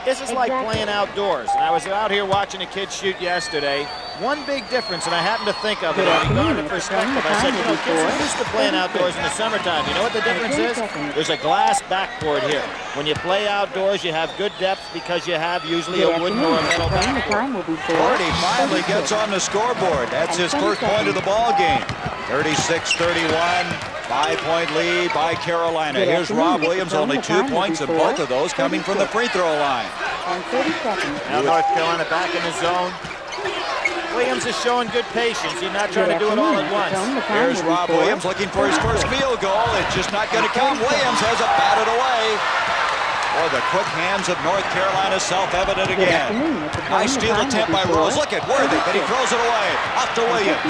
This is like playing outdoors. And I was out here watching a kid shoot yesterday. One big difference, and I happened to think of it in regard to perspective. I said, you know, kids are used to playing outdoors in the summertime. You know what the difference is? There's a glass backboard here. When you play outdoors, you have good depth because you have usually a wooden or a metal backboard. Doherty finally gets on the scoreboard. That's his first point of the ball game. 36-31. 5-point lead by Carolina. Here's Rob Williams, only 2 points, and both of those coming from the free throw line. Now North Carolina back in the zone. Williams is showing good patience. He's not trying to do it all at once. Here's Rob Williams looking for his first field goal. It's just not going to come. Williams has it batted away. Boy, the quick hands of North Carolina self-evident again. Nice steal attempt by Rose. Look at Worthy, but he throws it away. Off to Williams.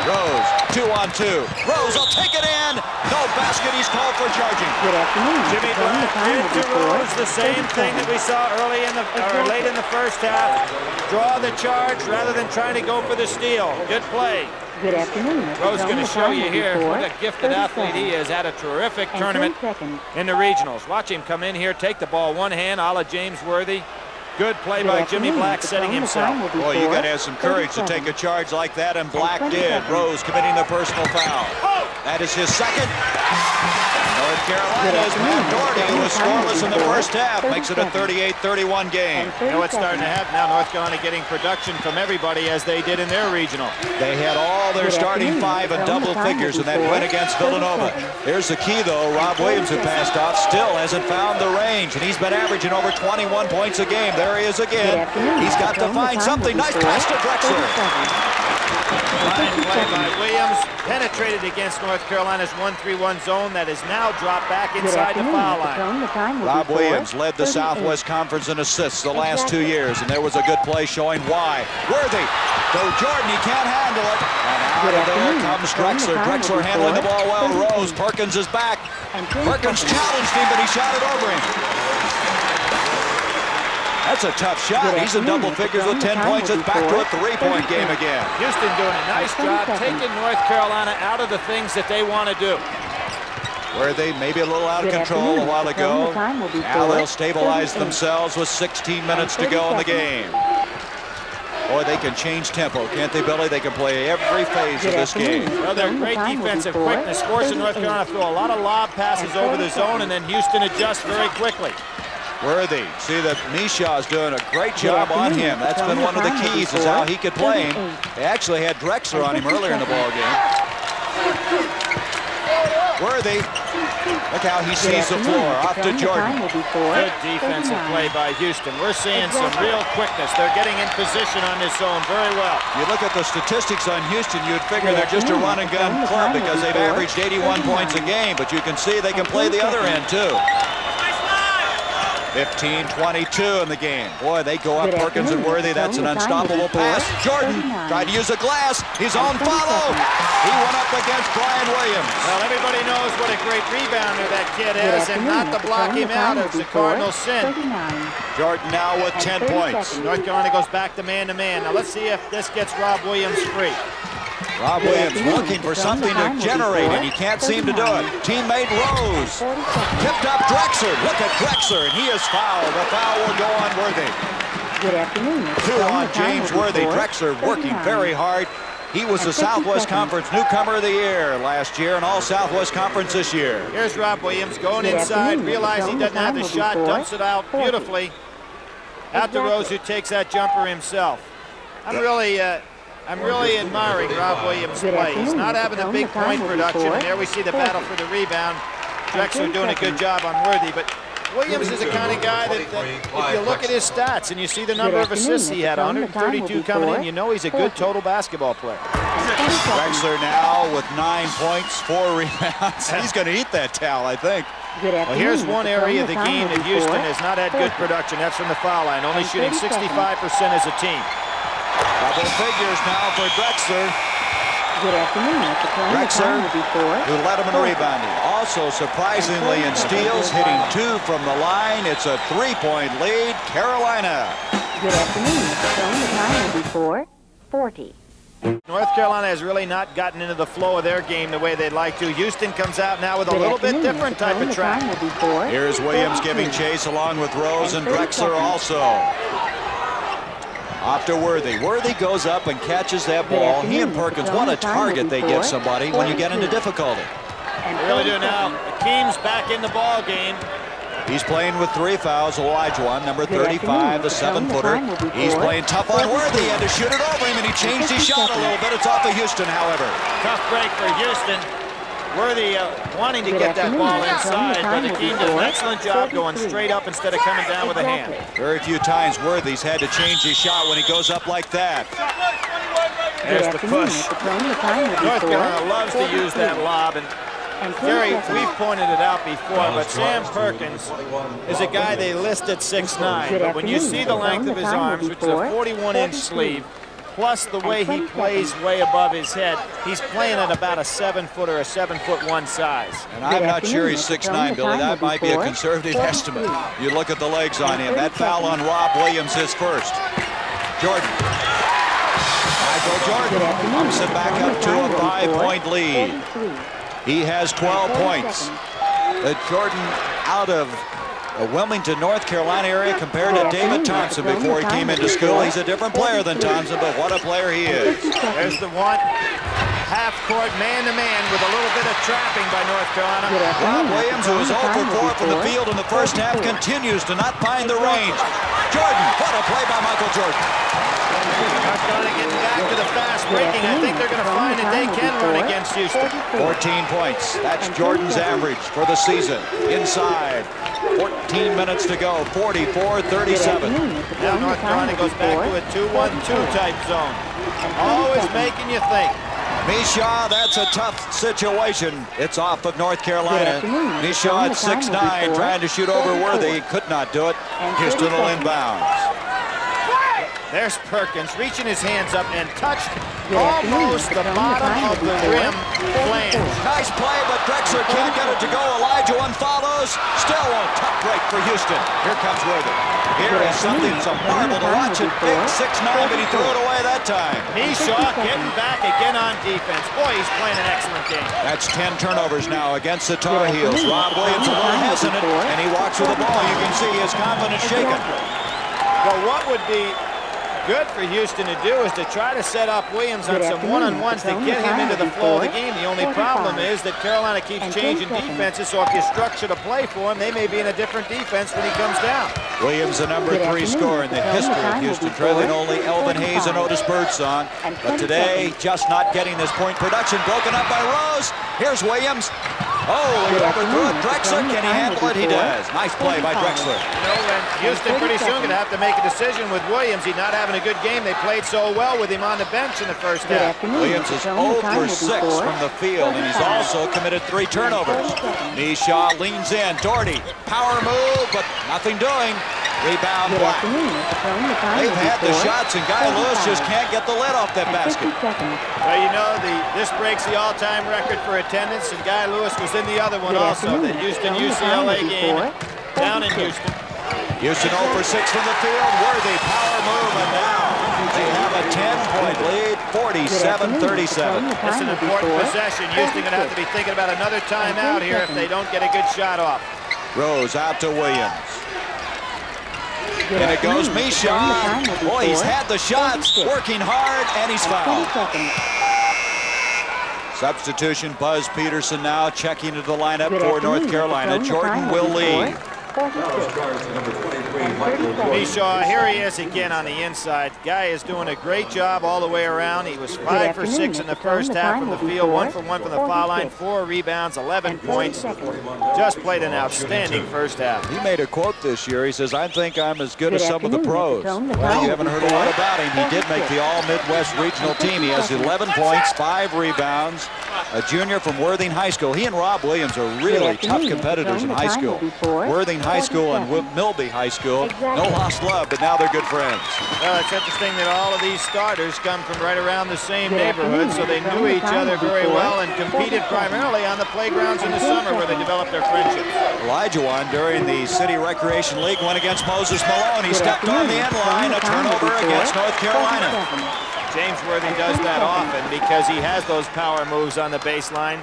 Rose, 2-on-2. Rose will take it in. No basket. He's called for charging. Jimmy Black did to Rose the same thing that we saw late in the first half. Draw the charge rather than trying to go for the steal. Good play. Good afternoon. Rose going to show you here what a gifted athlete he is. Had a terrific tournament in the regionals. Watch him come in here, take the ball one hand, a la James Worthy. Good play by Jimmy Black setting himself. Boy, you got to have some courage to take a charge like that, and Black did. Rose committing the personal foul. That is his second. North Carolina's Matt Doherty, who was scoreless in the first half, makes it a 38-31 game. You know what's starting to happen now? North Carolina getting production from everybody as they did in their regional. They had all their starting five in double figures in that win against Villanova. Here's the key, though. Rob Williams, who passed off, still hasn't found the range, and he's been averaging over 21 points a game. There he is again. He's got to find something. Nice pass to Drexler. Fine play by Williams. Penetrated against North Carolina's 1-3-1 zone that is now dropped back inside the foul line. Rob Williams led the Southwest Conference in assists the last 2 years, and there was a good play showing why. Worthy. Though Jordan, he can't handle it. And out of there comes Drexler. Drexler handling the ball well. Rose. Perkins is back. Perkins challenged him, but he shot it over him. That's a tough shot. He's in double figures with 10 points. It's back to a three-point game again. Houston doing a nice job taking North Carolina out of the things that they want to do. Where they maybe a little out of control a while ago. Now they'll stabilize themselves with 16 minutes to go in the game. Boy, they can change tempo, can't they, Billy? They can play every phase of this game. Well, they're great defensive quickness. Forcing North Carolina to throw a lot of lob passes over the zone, and then Houston adjusts very quickly. Worthy. See that Mishaw's doing a great job on him. That's been one of the keys, is how he could play him. They actually had Drexler on him earlier in the ball game. Worthy. Look how he sees the floor. Off to Jordan. Good defensive play by Houston. We're seeing some real quickness. They're getting in position on this zone very well. You look at the statistics on Houston, you'd figure they're just a run-and-gun club because they've averaged 81 points a game, but you can see they can play the other end, too. 15-22 in the game. Boy, they go up Perkins and Worthy. That's an unstoppable pass. Jordan tried to use a glass. He's on follow. He went up against Brian Williams. Well, everybody knows what a great rebounder that kid is, and not to block him out is the Cardinals' sin. Jordan now with 10 points. North Carolina goes back to man-to-man. Now let's see if this gets Rob Williams free. Rob Williams looking for something to generate, and he can't seem to do it. Teammate Rose. Tipped up Drexler. Look at Drexler, and he is fouled. The foul will go on Worthy. Good afternoon. 2 on James Worthy. Drexler working very hard. He was the Southwest Conference Newcomer of the Year last year and all Southwest Conference this year. Here's Rob Williams going inside, realizes he doesn't have the shot, dumps it out beautifully. Out to Rose, who takes that jumper himself. I'm really admiring Rob Williams' play. He's not having a big point production, and there we see the battle for the rebound. Drexler doing a good job on Worthy, but Williams is the kind of guy that if you look at his stats and you see the number of assists he had, 132 coming in, you know he's a good total basketball player. Drexler now with 9 points, 4 rebounds. He's going to eat that towel, I think. Well, here's one area of the game that Houston has not had good production. That's from the foul line, only shooting 65% as a team. Double figures now for Drexler. Good afternoon, Mr. Crone. The Drexler, time will be 4. who led him in rebounding. Also, surprisingly, in steals, hitting 2 from the line. It's a 3-point lead, Carolina. Good afternoon, Mr. Crone. The time will be 4:40. North Carolina has really not gotten into the flow of their game the way they'd like to. Houston comes out now with a little bit different type of track. Here's Williams giving chase along with Rose and Drexler also. Off to Worthy. Worthy goes up and catches that ball. He and Perkins, what a target they give somebody when you get into difficulty. They really do now. Akeem's back in the ball game. He's playing with 3 fouls. Olajuwon, number 35, the 7-footer. He's playing tough on Worthy and to shoot it over him, and he changed his shot a little bit. It's off of Houston, however. Tough break for Houston. Worthy wanting to get that ball inside, but Akeem did an excellent job going straight up instead of coming down with a hand. Very few times Worthy's had to change his shot when he goes up like that. There's the push. North Carolina loves to use that lob, and Gary, we've pointed it out before, but Sam Perkins is a guy they list at 6'9", but when you see the length of his arms, which is a 41-inch sleeve, plus the way he plays way above his head, he's playing at about a 7-foot or a 7'1" size. And I'm not sure he's 6'9", Billy. That might be a conservative estimate. You look at the legs on him. That foul on Rob Williams is first. Jordan. Michael Jordan pumps it back up to a 5-point lead. He has 12 points. Jordan out of Wilmington, North Carolina area compared to David Thompson before he came into school. He's a different player than Thompson, but what a player he is. There's the one. Half-court man-to-man with a little bit of trapping by North Carolina. Rob Williams, who was 0 for 4 from the field in the first half, continues to not find the range. Jordan, what a play by Michael Jordan. North Carolina getting back to the fast breaking. I think they're going to find that they can run against Houston. 14 points. That's Jordan's average for the season. Inside. 14 minutes to go. 44-37. Now North Carolina goes back to a 2-1-2 type zone. Always making you think. Mishaw, that's a tough situation. It's off of North Carolina. Mishaw at 6'9", trying to shoot over Worthy. Could not do it. Houston will inbounds. There's Perkins reaching his hands up and touched almost the bottom of the rim flange. Nice play, but Drexler can't get it to go. Olajuwon follows. Still a tough break for Houston. Here comes Worthy. Here is something, it's a marvel to watch it. Big 6'9", but he threw it away that time. Mishaw getting back again on defense. Boy, he's playing an excellent game. That's 10 turnovers now against the Tar Heels. Rob Williams a little hesitant, and he walks with the ball. You can see his confidence shaken. Well, what would be good for Houston to do is to try to set up Williams on some one-on-ones to get him into the flow of the game. The only problem is that Carolina keeps changing defenses, so if you structure the play for him, they may be in a different defense when he comes down. Williams, the number 3 scorer in the history of Houston, trailing only Elvin Hayes and Otis Birdsong. But today, just not getting this point production. Broken up by Rose. Here's Williams. Oh, he overthrew it. Drexler, can he handle it? He does. Nice play by Drexler. You know, and Houston pretty soon going to have to make a decision with Williams. He's not having a good game. They played so well with him on the bench in the first half. Williams is 0 for 6 from the field, and he's also committed 3 turnovers. Mishaw leans in. Doherty, power move, but nothing doing. Rebound Black. They've had the shots, and Guy Lewis just can't get the lid off that basket. Well, you know, this breaks the all-time record for attendance, and Guy Lewis was in the other one also, the Houston-UCLA game down in Houston. Houston 0 for 6 from the field. Worthy, power move, and now they have a 10-point lead, 47-37. It's an important possession. Houston going to have to be thinking about another timeout here if they don't get a good shot off. Rose out to Williams. And it goes Mishaw. Boy, he's had the shots, working hard, and he's fouled. Substitution, Buzz Peterson now checking into the lineup for North Carolina. Jordan will lead. Mishaw, here he is again on the inside. Guy is doing a great job all the way around. He was 5 for 6 in the first half from the field, 1 for 1 from the foul line, 4 rebounds, 11 points. Just played an outstanding first half. He made a quote this year. He says, I think I'm as good as some of the pros. Well, you haven't heard a lot about him. He did make the All-Midwest Regional team. He has 11 points, 5 rebounds, a junior from Worthing High School. He and Rob Williams are really tough competitors in high school. Worthing High School and Milby High School, no lost love, but now they're good friends. Well, it's interesting that all of these starters come from right around the same neighborhood, so they knew each other very well and competed primarily on the playgrounds in the summer where they developed their friendships. Elijah during the City Recreation League went against Moses Malone. He stepped on the end line, a turnover against North Carolina. James Worthing does that often because he has those power moves on the baseline.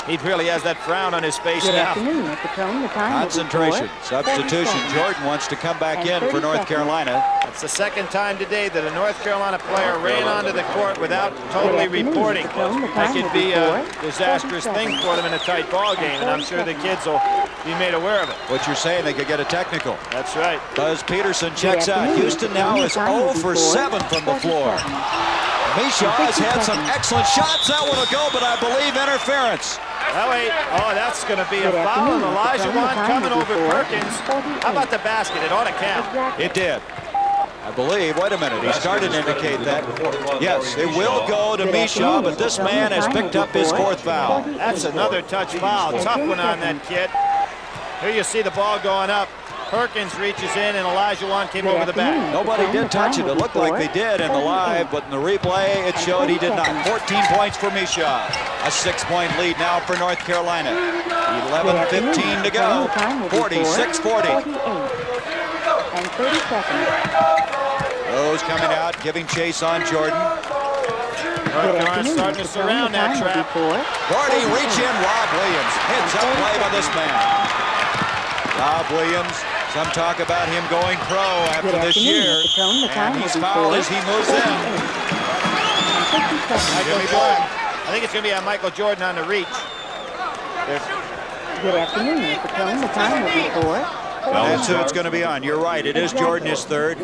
He really has that frown on his face now. Concentration, substitution. Jordan wants to come back in for North Carolina. It's the second time today that a North Carolina player ran onto the court without totally reporting. That could be a disastrous thing for them in a tight ball game, and I'm sure the kids will be made aware of it. What you're saying, they could get a technical. That's right. Buzz Peterson checks out. Houston now is 0 for 7 from the floor. Misha has had some excellent shots. That one will go, but I believe interference. Oh, wait. Oh, that's going to be a foul. And Elijah coming over Perkins. How about the basket? It ought to count. It did. I believe. Wait a minute. He started to indicate that. Yes, it will go to Misha, but this man has picked up his 4th foul. That's another touch foul. Tough one on that kid. Here you see the ball going up. Perkins reaches in, and Elijah came over the back. Nobody did touch it. It looked like they did in the live, but in the replay, it showed he did not. 14 points for Misha. A 6-point lead now for North Carolina. 11:15 to go. 46-40. And 30 seconds. Rose coming out, giving chase on Jordan. North Carolina starting to surround that trap. Gordy, reach in. Rob Williams. Heads up play by this man. Rob Williams. Some talk about him going pro after this year, and he's fouled as he moves in. Michael Jordan. I think it's going to be on Michael Jordan on the reach. Good afternoon, Mr. Cone. The time will be 4. That's who it's going to be on. You're right. It is Jordan, his 3rd.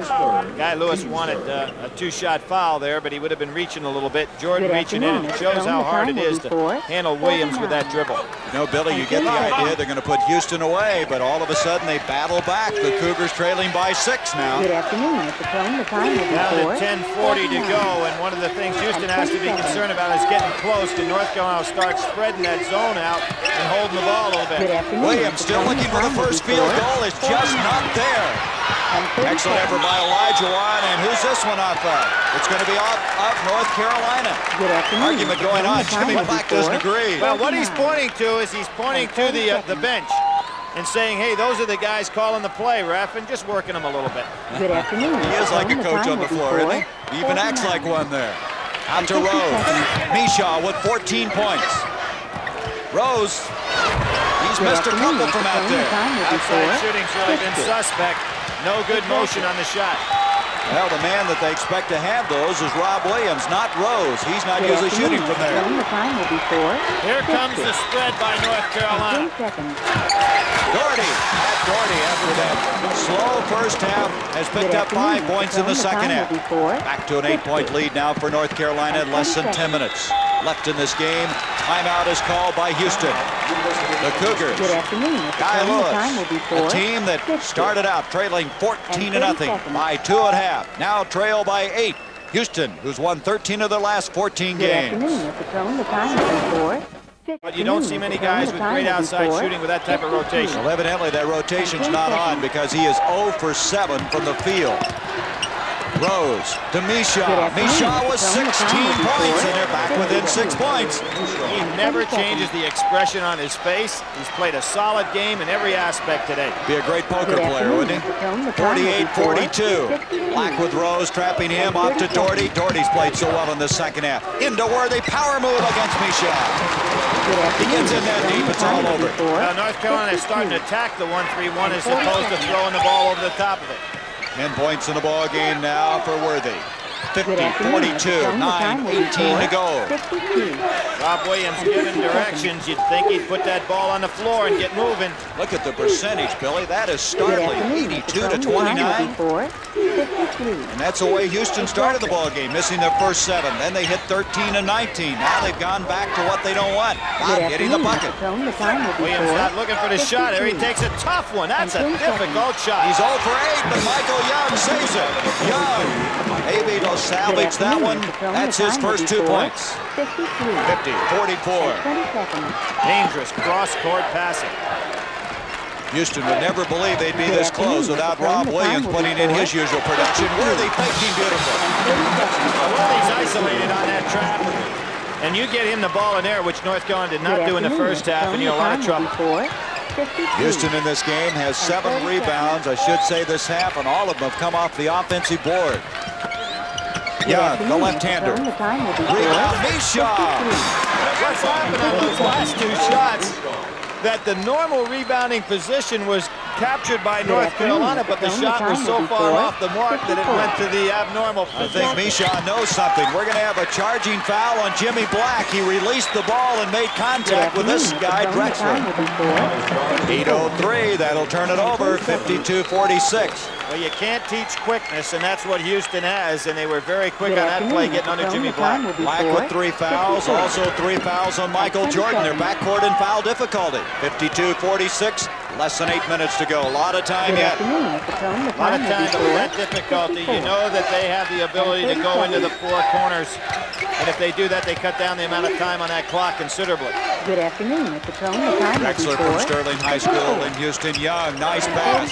Guy Lewis wanted a 2-shot foul there, but he would have been reaching a little bit. Jordan reaching in. It shows how hard it is to handle Williams with that dribble. You know, Billy, you get the idea. They're going to put Houston away, but all of a sudden they battle back. The Cougars trailing by 6 now. Good afternoon, Mr. Cone. The time will be 4. Down to 10:40 to go, and one of the things Houston has to be concerned about is getting close to North Carolina. Start spreading that zone out and holding the ball a little bit. Williams still looking for the first field goal. It's just not there. Excellent effort by Elijah, and who's this one off of? It's going to be off North Carolina. Argument going on. Jimmy Black doesn't agree. Well, what he's pointing to is he's pointing to the bench and saying, hey, those are the guys calling the play, ref, and just working them a little bit. Good afternoon. He is like a coach on the floor, isn't he? He even acts like one there. Out to Rose. Misha with 14 points. Rose, he's missed a couple from out there. Outside shooting's really been suspect. No good motion on the shot. Well, the man that they expect to have those is Rob Williams, not Rose. He's not usually shooting from there. Here comes the spread by North Carolina. Doherty after that slow first half has picked up 5 points in the second half. Back to an 8-point lead now for North Carolina in less than 10 minutes left in this game. Timeout is called by Houston. The Cougars, Guy Lewis, a team that started out trailing 14-0 by 2 at half. Now trail by 8. Houston, who's won 13 of their last 14 games. But you don't see many guys with great outside shooting with that type of rotation. Well, evidently that rotation's not on because he is 0 for 7 from the field. Rose to Misha. Misha was 16 points, and they're back within 6 points. He never changes the expression on his face. He's played a solid game in every aspect today. Be a great poker player, wouldn't he? 48-42. Black with Rose, trapping him off to Doherty. Doherty's played so well in the second half. Into Worthy, power move against Misha. He gets in there deep, it's all over. Well, North Carolina is starting to attack the 1-3-1 as opposed to throwing the ball over the top of it. 10 points in the ball game now for Worthy. 50-42, 9:18 to go. Rob Williams giving directions. You'd think he'd put that ball on the floor and get moving. Look at the percentage, Billy. That is startling. 82-29. And that's the way Houston started the ball game, missing their first 7. Then they hit 13-19. Now they've gone back to what they don't want. Not getting the bucket. Williams not looking for the shot here. He takes a tough one. That's a difficult shot. He's 0 for 8, but Michael Young saves it. Young Maybe to salvage that one. That's his first 2 points. 53. 50, 44. 20 seconds. Dangerous cross-court passing. Houston would never believe they'd be this close without Rob Williams putting in his usual production. Worthy faking beautifully. Worthy's isolated on that trap. And you get him the ball in there, which North Carolina did not do in the first half, and you're in a lot of trouble. Houston in this game has 7 rebounds, I should say, this half, and all of them have come off the offensive board. Young, the left-hander. Rebound, Misha. What's happened on those last 2 shots? That the normal rebounding position was captured by North Carolina, but the shot was so far off the mark that it went to the abnormal position. I think Misha knows something. We're going to have a charging foul on Jimmy Black. He released the ball and made contact with this guy, Drexler. 8:03, that'll turn it over, 52-46. Well, you can't teach quickness, and that's what Houston has, and they were very quick on that play, getting under Jimmy Black. Black with 3 fouls, also 3 fouls on Michael Jordan. Their backcourt in foul difficulty. 52-46, less than 8 minutes to go. A lot of time yet. A lot of time, but with that difficulty, you know that they have the ability to go into the 4 corners, and if they do that, they cut down the amount of time on that clock considerably. Good afternoon. At the tone, the time Drexler from Sterling High School in Houston. Young, nice pass.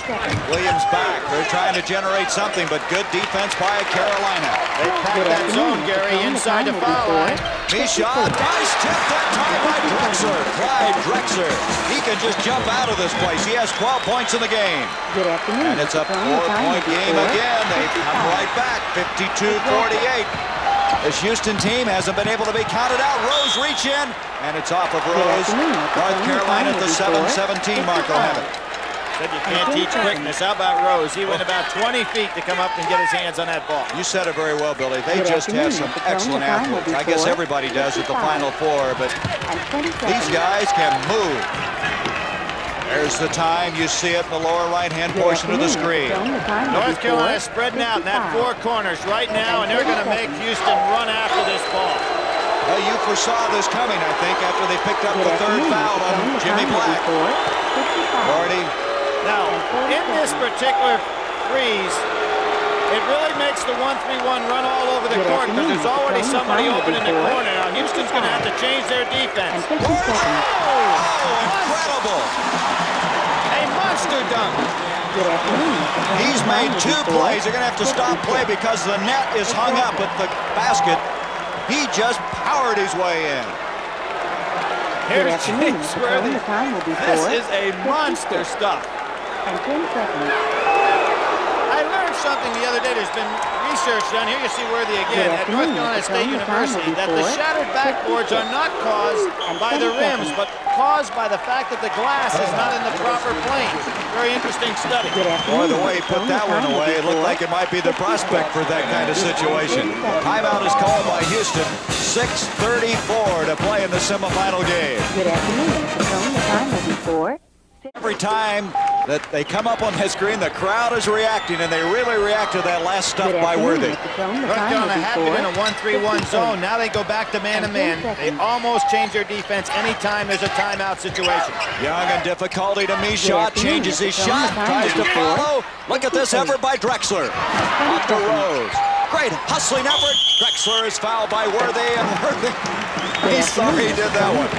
Williams back. They're trying to generate something, but good defense by Carolina. They packed that zone, Gary, inside the foul line. Misha, nice tip that time by Drexler. Clyde Drexler. He can just jump out of this place. He has 12 points in the game. Good afternoon. And it's a 4-point game again. They come right back, 52-48. This Houston team hasn't been able to be counted out. Rose reach in, and it's off of Rose. North Carolina at the 7-17 mark will have it. Said you can't teach quickness. How about Rose? He went about 20 feet to come up and get his hands on that ball. You said it very well, Billy. They just have some excellent athletes. I guess everybody does at the Final Four, but these guys can move. There's the time. You see it in the lower right-hand portion of the screen. North Carolina spreading out in that 4 corners right now, and they're going to make Houston run after this ball. Well, you foresaw this coming, I think, after they picked up the 3rd foul on Jimmy Black. Gordy. Now, in this particular freeze, it really makes the 1-3-1 run all over the court because there's already somebody open in the corner. Now, Houston's going to have to change their defense. Oh, incredible. A monster dunk. He's made 2 plays. They're going to have to stop play because the net is hung up at the basket. He just powered his way in. Here's James Worthy. This is a monster stuff. I learned something the other day. There's been research done. Here you see Worthy again at North Carolina State University that the shattered backboards are not caused by the rims, but caused by the fact that the glass is not in the proper plane. Very interesting study. Boy, the way he put that one away, it looked like it might be the prospect for that kind of situation. Timeout is called by Houston. 6:34 to play in the semifinal game. Good afternoon. The time will be 4. Every time that they come up on that screen, the crowd is reacting, and they really react to that last stuff by Worthy. North Carolina had been in a 1-3-1 zone. Now they go back to man-to-man. They almost change their defense anytime there's a timeout situation. Young in difficulty to Misha, changes his shot, tries to follow. Look at this effort by Drexler. Off to Rose. Great hustling effort. Drexler is fouled by Worthy, and Worthy, he's sorry he did that one.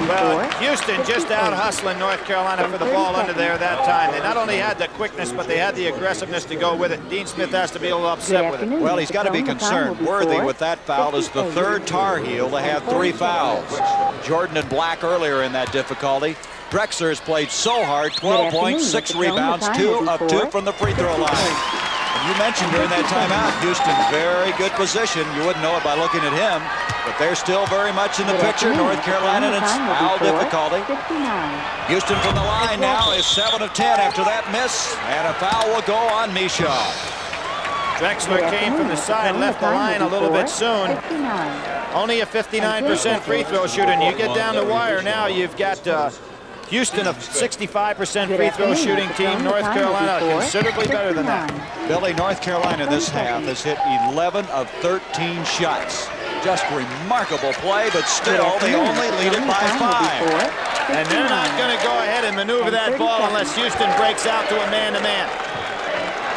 Well, Houston just out hustling North Carolina for the ball under there that time. They not only had the quickness, but they had the aggressiveness to go with it. Dean Smith has to be a little upset with it. Well, he's got to be concerned. Worthy, with that foul, is the 3rd Tar Heel to have 3 fouls. Jordan and Black earlier in that difficulty. Drexler has played so hard, 12 points, 6 rebounds, 2 of 2 from the free throw line. You mentioned during that timeout, Houston, very good position. You wouldn't know it by looking at him, but they're still very much in the picture. North Carolina in its foul difficulty. Houston from the line now is 7 of 10 after that miss, and a foul will go on Misha. Drexler came from the side, left the line a little bit soon. Only a 59% free throw shooter, and you get down the wire now, you've got Houston, a 65% free throw shooting team. North Carolina, considerably better than that. Billy, North Carolina this half has hit 11 of 13 shots. Just remarkable play, but still they only lead it by 5. And they're not going to go ahead and maneuver that ball unless Houston breaks out to a man-to-man.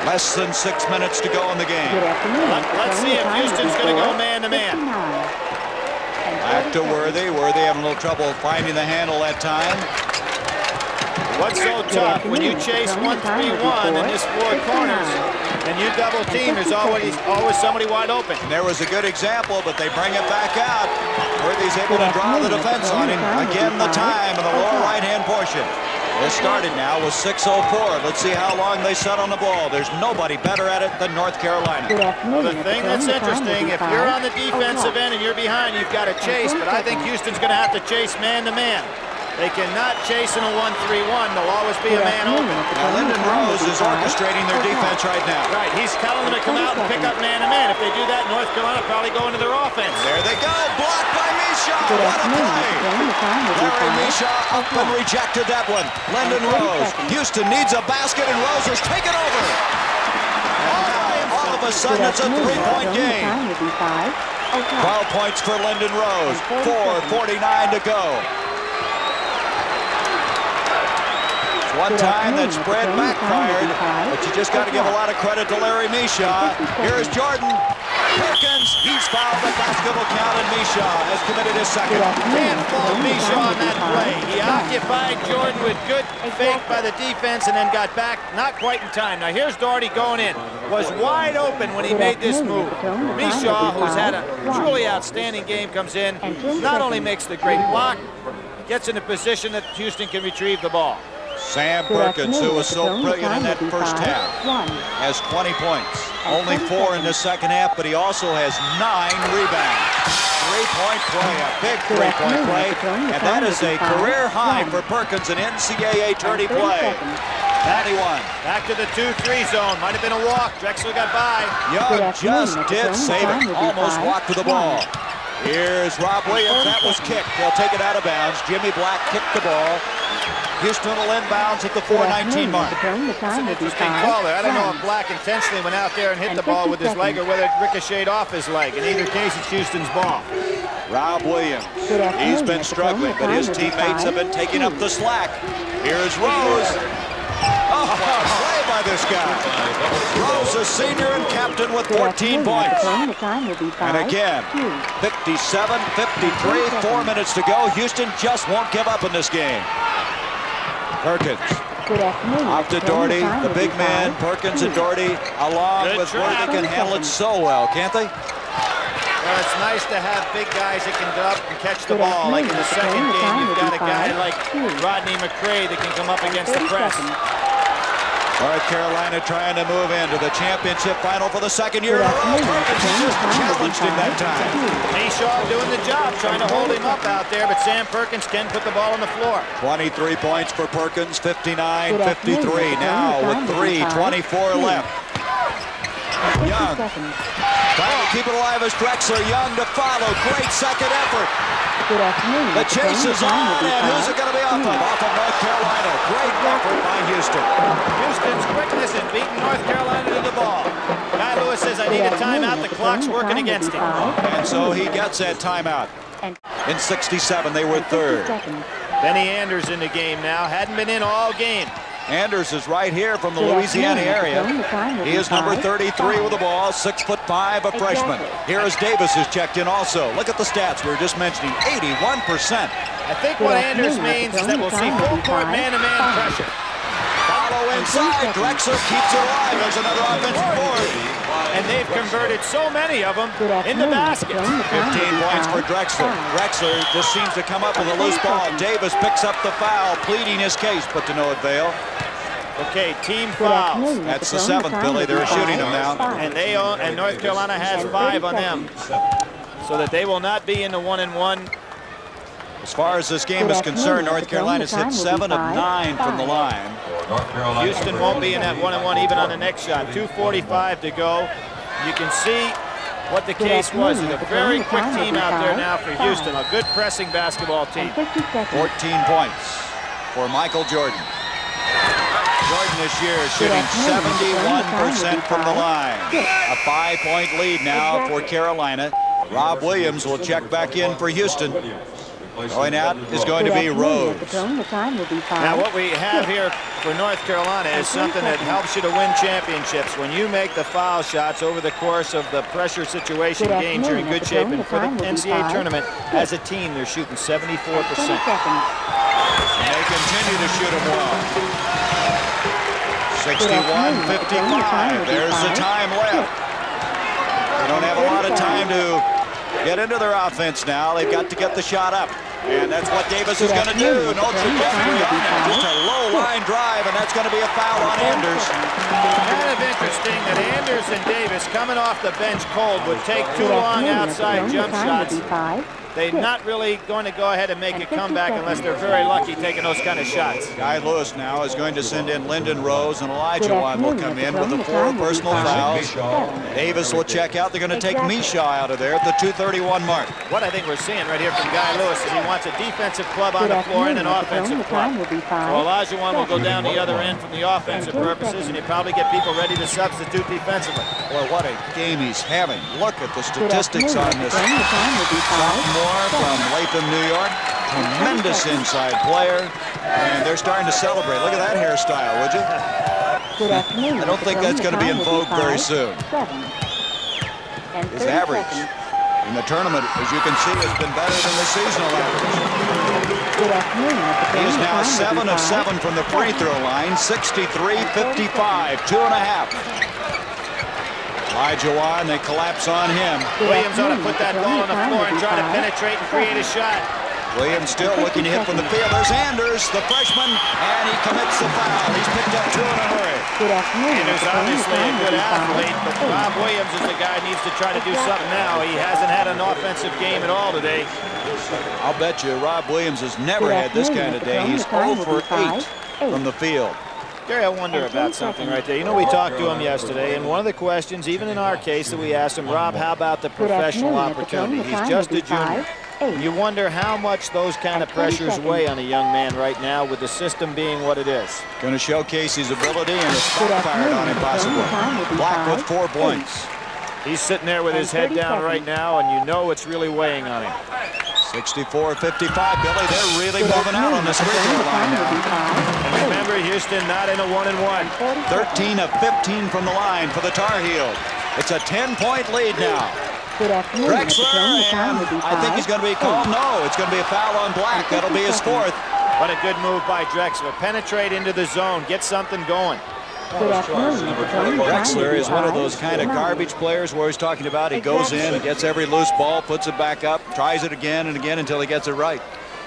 Less than 6 minutes to go in the game. Let's see if Houston's going to go man-to-man. Back to Worthy. Worthy having a little trouble finding the handle that time. What's so tough when you chase 1-3-1 in this four corners and you double team, there's always somebody wide open. And there was a good example, but they bring it back out. Worthy's able to draw the defense on him. Again, the time in the lower right-hand portion. This started now with 6:04. Let's see how long they set on the ball. There's nobody better at it than North Carolina. Well, the thing that's interesting, if you're on the defensive end and you're behind, you've got to chase, but I think Houston's going to have to chase man-to-man. They cannot chase in a 1-3-1. There'll always be a man open. Now, Lyndon Rose is orchestrating their defense right now. Right, he's telling them to come out and pick up man-to-man. If they do that, North Carolina probably go into their offense. There they go. Blocked by Misha. What a play. Larry Misha up and rejected that one. Lyndon Rose. Houston needs a basket, and Rose has taken over. And now, all of a sudden, it's a three-point game. 12 points for Lyndon Rose. 4:49 to go. One time that spread backfired, but you just got to give a lot of credit to Larry Misha. Here's Jordan. Perkins, he's fouled. The basket will count, and Misha has committed his second. Can't fault Misha on that play. He occupied Jordan with good fake by the defense and then got back, not quite in time. Now here's Doherty going in. Was wide open when he made this move. Misha, who's had a truly outstanding game, comes in, not only makes the great block, gets in a position that Houston can retrieve the ball. Sam Perkins, who was so brilliant in that first half, has 20 points. Only 4 in the second half, but he also has 9 rebounds. Three-point play, a big three-point play, and that is a career high for Perkins in NCAA tourney play. 91. Back to the 2-3 zone. Might have been a walk. Drexler got by. Young just did save it. Almost walked to the ball. Here's Rob Williams. That was kicked. They'll take it out of bounds. Jimmy Black kicked the ball. Houston will inbounds at the 4:19 mark. That's an interesting call there. I don't know if Black intentionally went out there and hit the ball with his leg or whether it ricocheted off his leg. In either case, it's Houston's ball. Rob Williams. He's been struggling, but his teammates have been taking up the slack. Here's Rose. Oh, what a play by this guy. Rose, a senior and captain with 14 points. And again, 57-53, 4 minutes to go. Houston just won't give up in this game. Perkins. Off to Doherty, the big man, Perkins and Doherty, along with Worthy, can handle it so well, can't they? Well, it's nice to have big guys that can go up and catch the ball. Like in the second game, you've got a guy like Rodney McCray that can come up against the press. North Carolina trying to move into the championship final for the second year in a row. Perkins just challenged him that time. Misha doing the job, trying to hold him up out there, but Sam Perkins can put the ball on the floor. 23 points for Perkins, 59-53. Now with 3:24 left. Young trying to keep it alive as Drexler. Young to follow. Great second effort. The chase is on, and who's it going to be off of? Off of North Carolina. Great effort by Houston. Houston's quickness is beating North Carolina to the ball. Guy Lewis says, I need a timeout. The clock's working against him. And so he gets that timeout. In 67, they were third. Benny Anders in the game now. Hadn't been in all game. Anders is right here from the Louisiana area. He is number 33 with the ball, 6'5", a freshman. Here is Davis who's checked in also. Look at the stats we were just mentioning, 81%. I think what Anders means is that we'll see full-court man-to-man pressure. Follow inside, Drexler keeps it alive. There's another offensive board. And they've converted so many of them in the basket. 15 points for Drexler. Drexler just seems to come up with a loose ball. Davis picks up the foul, pleading his case, but to no avail. Okay, team fouls. That's the 7th, Billy. They're shooting them now. And North Carolina has 5 on them, so that they will not be in the 1-and-1. As far as this game is concerned, North Carolina's hit 7 of 9 from the line. Houston won't be in that 1-and-1 even on the next shot. 2:45 to go. You can see what the case was. It's a very quick team out there now for Houston. A good pressing basketball team. 14 points for Michael Jordan. Jordan this year is shooting 71% from the line. A 5-point lead now for Carolina. Rob Williams will check back in for Houston. Going out is going to be Rose. The time will be 5. Now what we have here for North Carolina is something that helps you to win championships. When you make the foul shots over the course of the pressure situation games, you're in good shape. And for the NCAA tournament, as a team, they're shooting 74%. And they continue to shoot them well. 61-55. There's the time left. They don't have a lot of time to get into their offense now. They've got to get the shot up. And that's what Davis is going to do. No trajectory on it. Just a low line drive, and that's going to be a foul on Anders. Kind of interesting that Anders and Davis, coming off the bench cold, would take 2 long outside jump shots. They're not really going to go ahead and make a comeback unless they're very lucky taking those kind of shots. Guy Lewis now is going to send in Lyndon Rose, and Elijah Wan will come in with the 4 personal fouls. Davis will check out. They're going to take Misha out of there at the 2:31 mark. What I think we're seeing right here from Guy Lewis is he wants a defensive club on the floor and an offensive club. So Elijah Wan will go down the other end from the offensive purposes, and he'll probably get people ready to substitute defensively. Boy, what a game he's having. Look at the statistics on this. From Latham, New York. Tremendous inside player. And they're starting to celebrate. Look at that hairstyle, would you? I don't think that's going to be in vogue very soon. His average in the tournament, as you can see, has been better than the seasonal average. He's now 7 of 7 from the free throw line. 63-55, 2.5. Elijah Wan, they collapse on him. Williams ought to put that ball on the floor and try to penetrate and create a shot. Williams still looking to hit from the field. There's Anders, the freshman, and he commits the foul. He's picked up 2 in a hurry. Anders obviously a good athlete, but Rob Williams is the guy who needs to try to do something now. He hasn't had an offensive game at all today. I'll bet you Rob Williams has never had this kind of day. He's 0 for 8 from the field. Gary, I wonder about something right there. You know, we talked to him yesterday, and one of the questions, even in our case, that we asked him, Rob, how about the professional opportunity? He's just a junior. You wonder how much those kind of pressures weigh on a young man right now with the system being what it is. Going to showcase his ability, and it's backfired on him possibly. Black with 4 points. He's sitting there with his head down right now, and you know it's really weighing on him. 64-55, Billy, they're really moving out on this free throw line now. And remember, Houston not in a 1-and-1. 13 of 15 from the line for the Tar Heels. It's a 10-point lead now. Drexler, and I think he's going to be called. No, it's going to be a foul on Black. That'll be his 4th. What a good move by Drexler. Penetrate into the zone. Get something going. Drexler is one of those kind of garbage players where he's talking about he goes in, gets every loose ball, puts it back up, tries it again and again until he gets it right.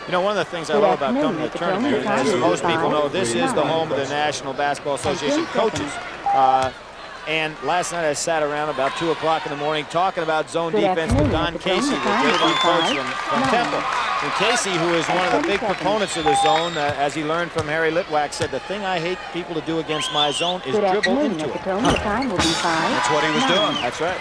You know, one of the things I love about coming to the tournament, as most people know, this is the home of the National Basketball Association coaches. And last night I sat around about 2 o'clock in the morning talking about zone defense with Don Casey, the great coach from Temple. And Casey, who is one of the big proponents of the zone, as he learned from Harry Litwack, said, the thing I hate people to do against my zone is dribble into it. That's what he was doing. That's right.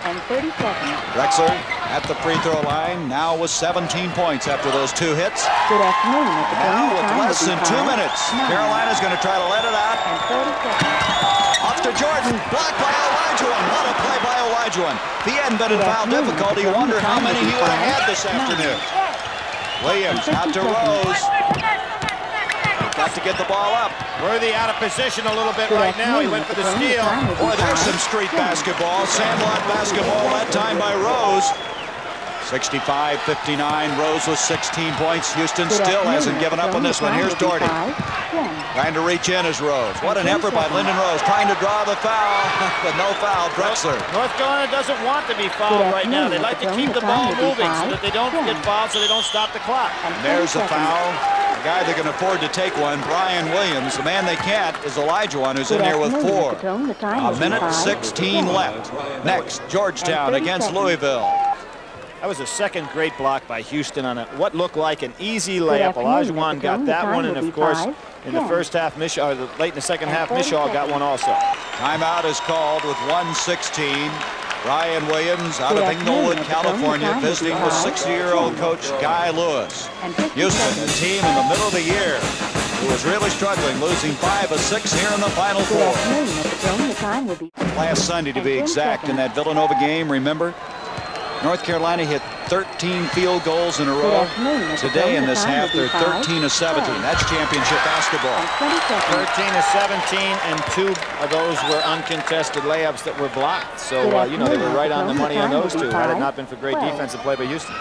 And 30 seconds. Drexler at the free throw line, now with 17 points after those 2 hits. Now with less than 2 minutes, Carolina's going to try to let it out. And 30 seconds. Off to Jordan, blocked by Olajuwon. What a play by Olajuwon. If he hadn't been in foul difficulty, you wonder how many he would have had this afternoon. Williams out to Rose. Got to get the ball up. Worthy out of position a little bit right now. He went for the steal. Boy, there's some street basketball. Sandlot basketball that time by Rose. 65-59. Rose with 16 points. Houston still hasn't given up on this one. Here's Doherty. Trying to reach in as Rose. What an effort by Lyndon Rose. Trying to draw the foul, but no foul. Drexler. North Carolina doesn't want to be fouled right now. They like to keep the ball moving so that they don't get fouled, so they don't stop the clock. And there's a foul. The guy that can afford to take one, Brian Williams. The man they can't is Olajuwon, who's in there with 4. A minute 16 left. Next, Georgetown against Louisville. That was a second great block by Houston on what looked like an easy layup. Olajuwon got that one, and of course, in the first half, late in the second half, Mishaw got one also. Timeout is called with 1:16. Brian Williams out of Inglewood, California, visiting with 60-year-old coach Guy Lewis. Houston, the team in the middle of the year, who was really struggling, losing 5 of 6 here in the Final Four. Last Sunday, to be exact, in that Villanova game, remember? North Carolina hit 13 field goals in a row. Today in this half, they're 13 of 17. That's championship basketball. 13 of 17, and 2 of those were uncontested layups that were blocked. So, you know, they were right on the money on those 2 had it not been for great defensive play by Houston.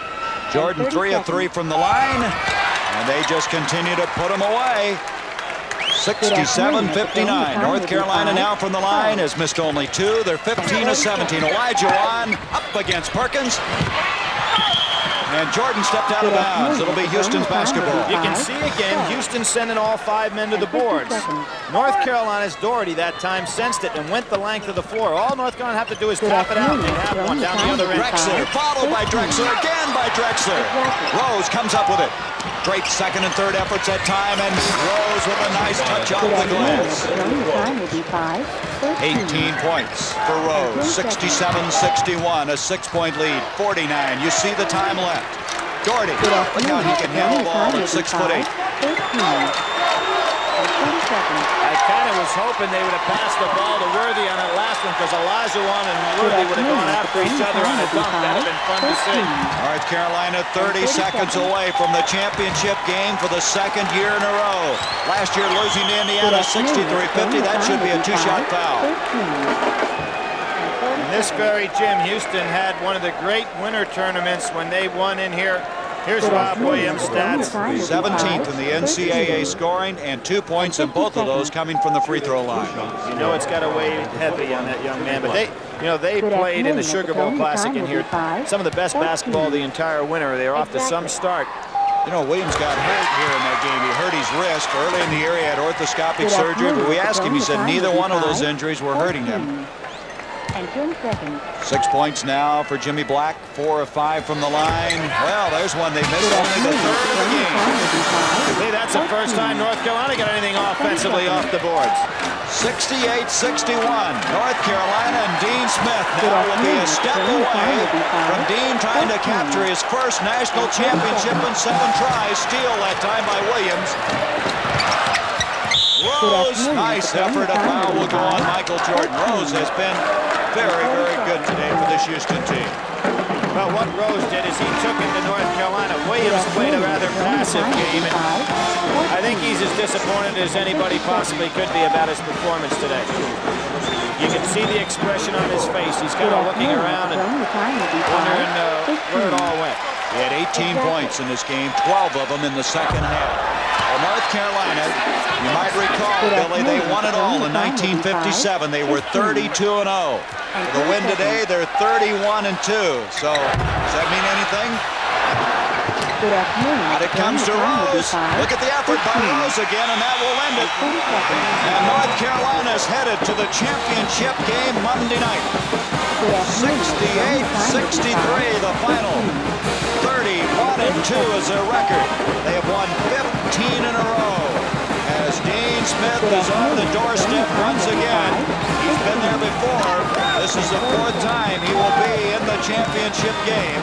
Jordan 3 of 3 from the line, and they just continue to put them away. 67-59. North Carolina now from the line has missed only 2. They're 15 of 17. Elijah Wan up against Perkins. And Jordan stepped out of bounds. It'll be Houston's basketball. You can see again, Houston sending all 5 men to the boards. North Carolina's Doherty that time sensed it and went the length of the floor. All North Carolina have to do is tap it out and have one down the other end. Drexler, followed by Drexler, again by Drexler. Rose comes up with it. Great second and third efforts at time, and Rose with a nice touch off the glass. 18 points for Rose, 67-61, a 6-point lead, 49. You see the time left. Doherty, look how he can handle the ball at 6'8". I kind of was hoping they would have passed the ball to Worthy on that last one, because Olajuwon and Worthy would have gone after each other on a dunk. That would have been fun to see. North Carolina 30 seconds away from the championship game for the 2nd year in a row. Last year losing to Indiana 63-50. That should be a 2-shot foul. In this very gym, Houston had one of the great winter tournaments when they won in here. Here's Rob Williams' stats. 17th in the NCAA scoring, and 2 points in both of those coming from the free throw line. You know it's got to weigh heavy on that young man, but they played in the Sugar Bowl Classic in here. Some of the best basketball the entire winter. They're off to some start. You know, Williams got hurt here in that game. He hurt his wrist. Early in the year, he had orthoscopic surgery, but we asked him, he said neither one of those injuries were hurting him. 6 points now for Jimmy Black, 4 of 5 from the line. Well, there's one they missed, only the 3rd of the game. See, that's the first time North Carolina got anything offensively off the boards. 68-61. North Carolina and Dean Smith now will be a step away from Dean trying to capture his first national championship in 7 tries. Steal that time by Williams. Rose, nice effort. A foul will go on Michael Jordan. Rose has been very, very good today for this Houston team. Well, what Rose did is he took it to North Carolina. Williams played a rather passive game, and I think he's as disappointed as anybody possibly could be about his performance today. You can see the expression on his face. He's kind of looking around and wondering where it all went. He had 18 points in this game, 12 of them in the second half. Well, North Carolina, you might recall, Billy, they won it all in 1957. They were 32-0. For the win today, they're 31-2. So, does that mean anything? But it comes to Rose. Look at the effort by Rose again, and that will end it. And North Carolina's headed to the championship game Monday night. 68-63, the final. 31-2 is their record. They have won 15 in a row. As Dean Smith is on the doorstep once again. He's been there before. This is the 4th time he will be in the championship game.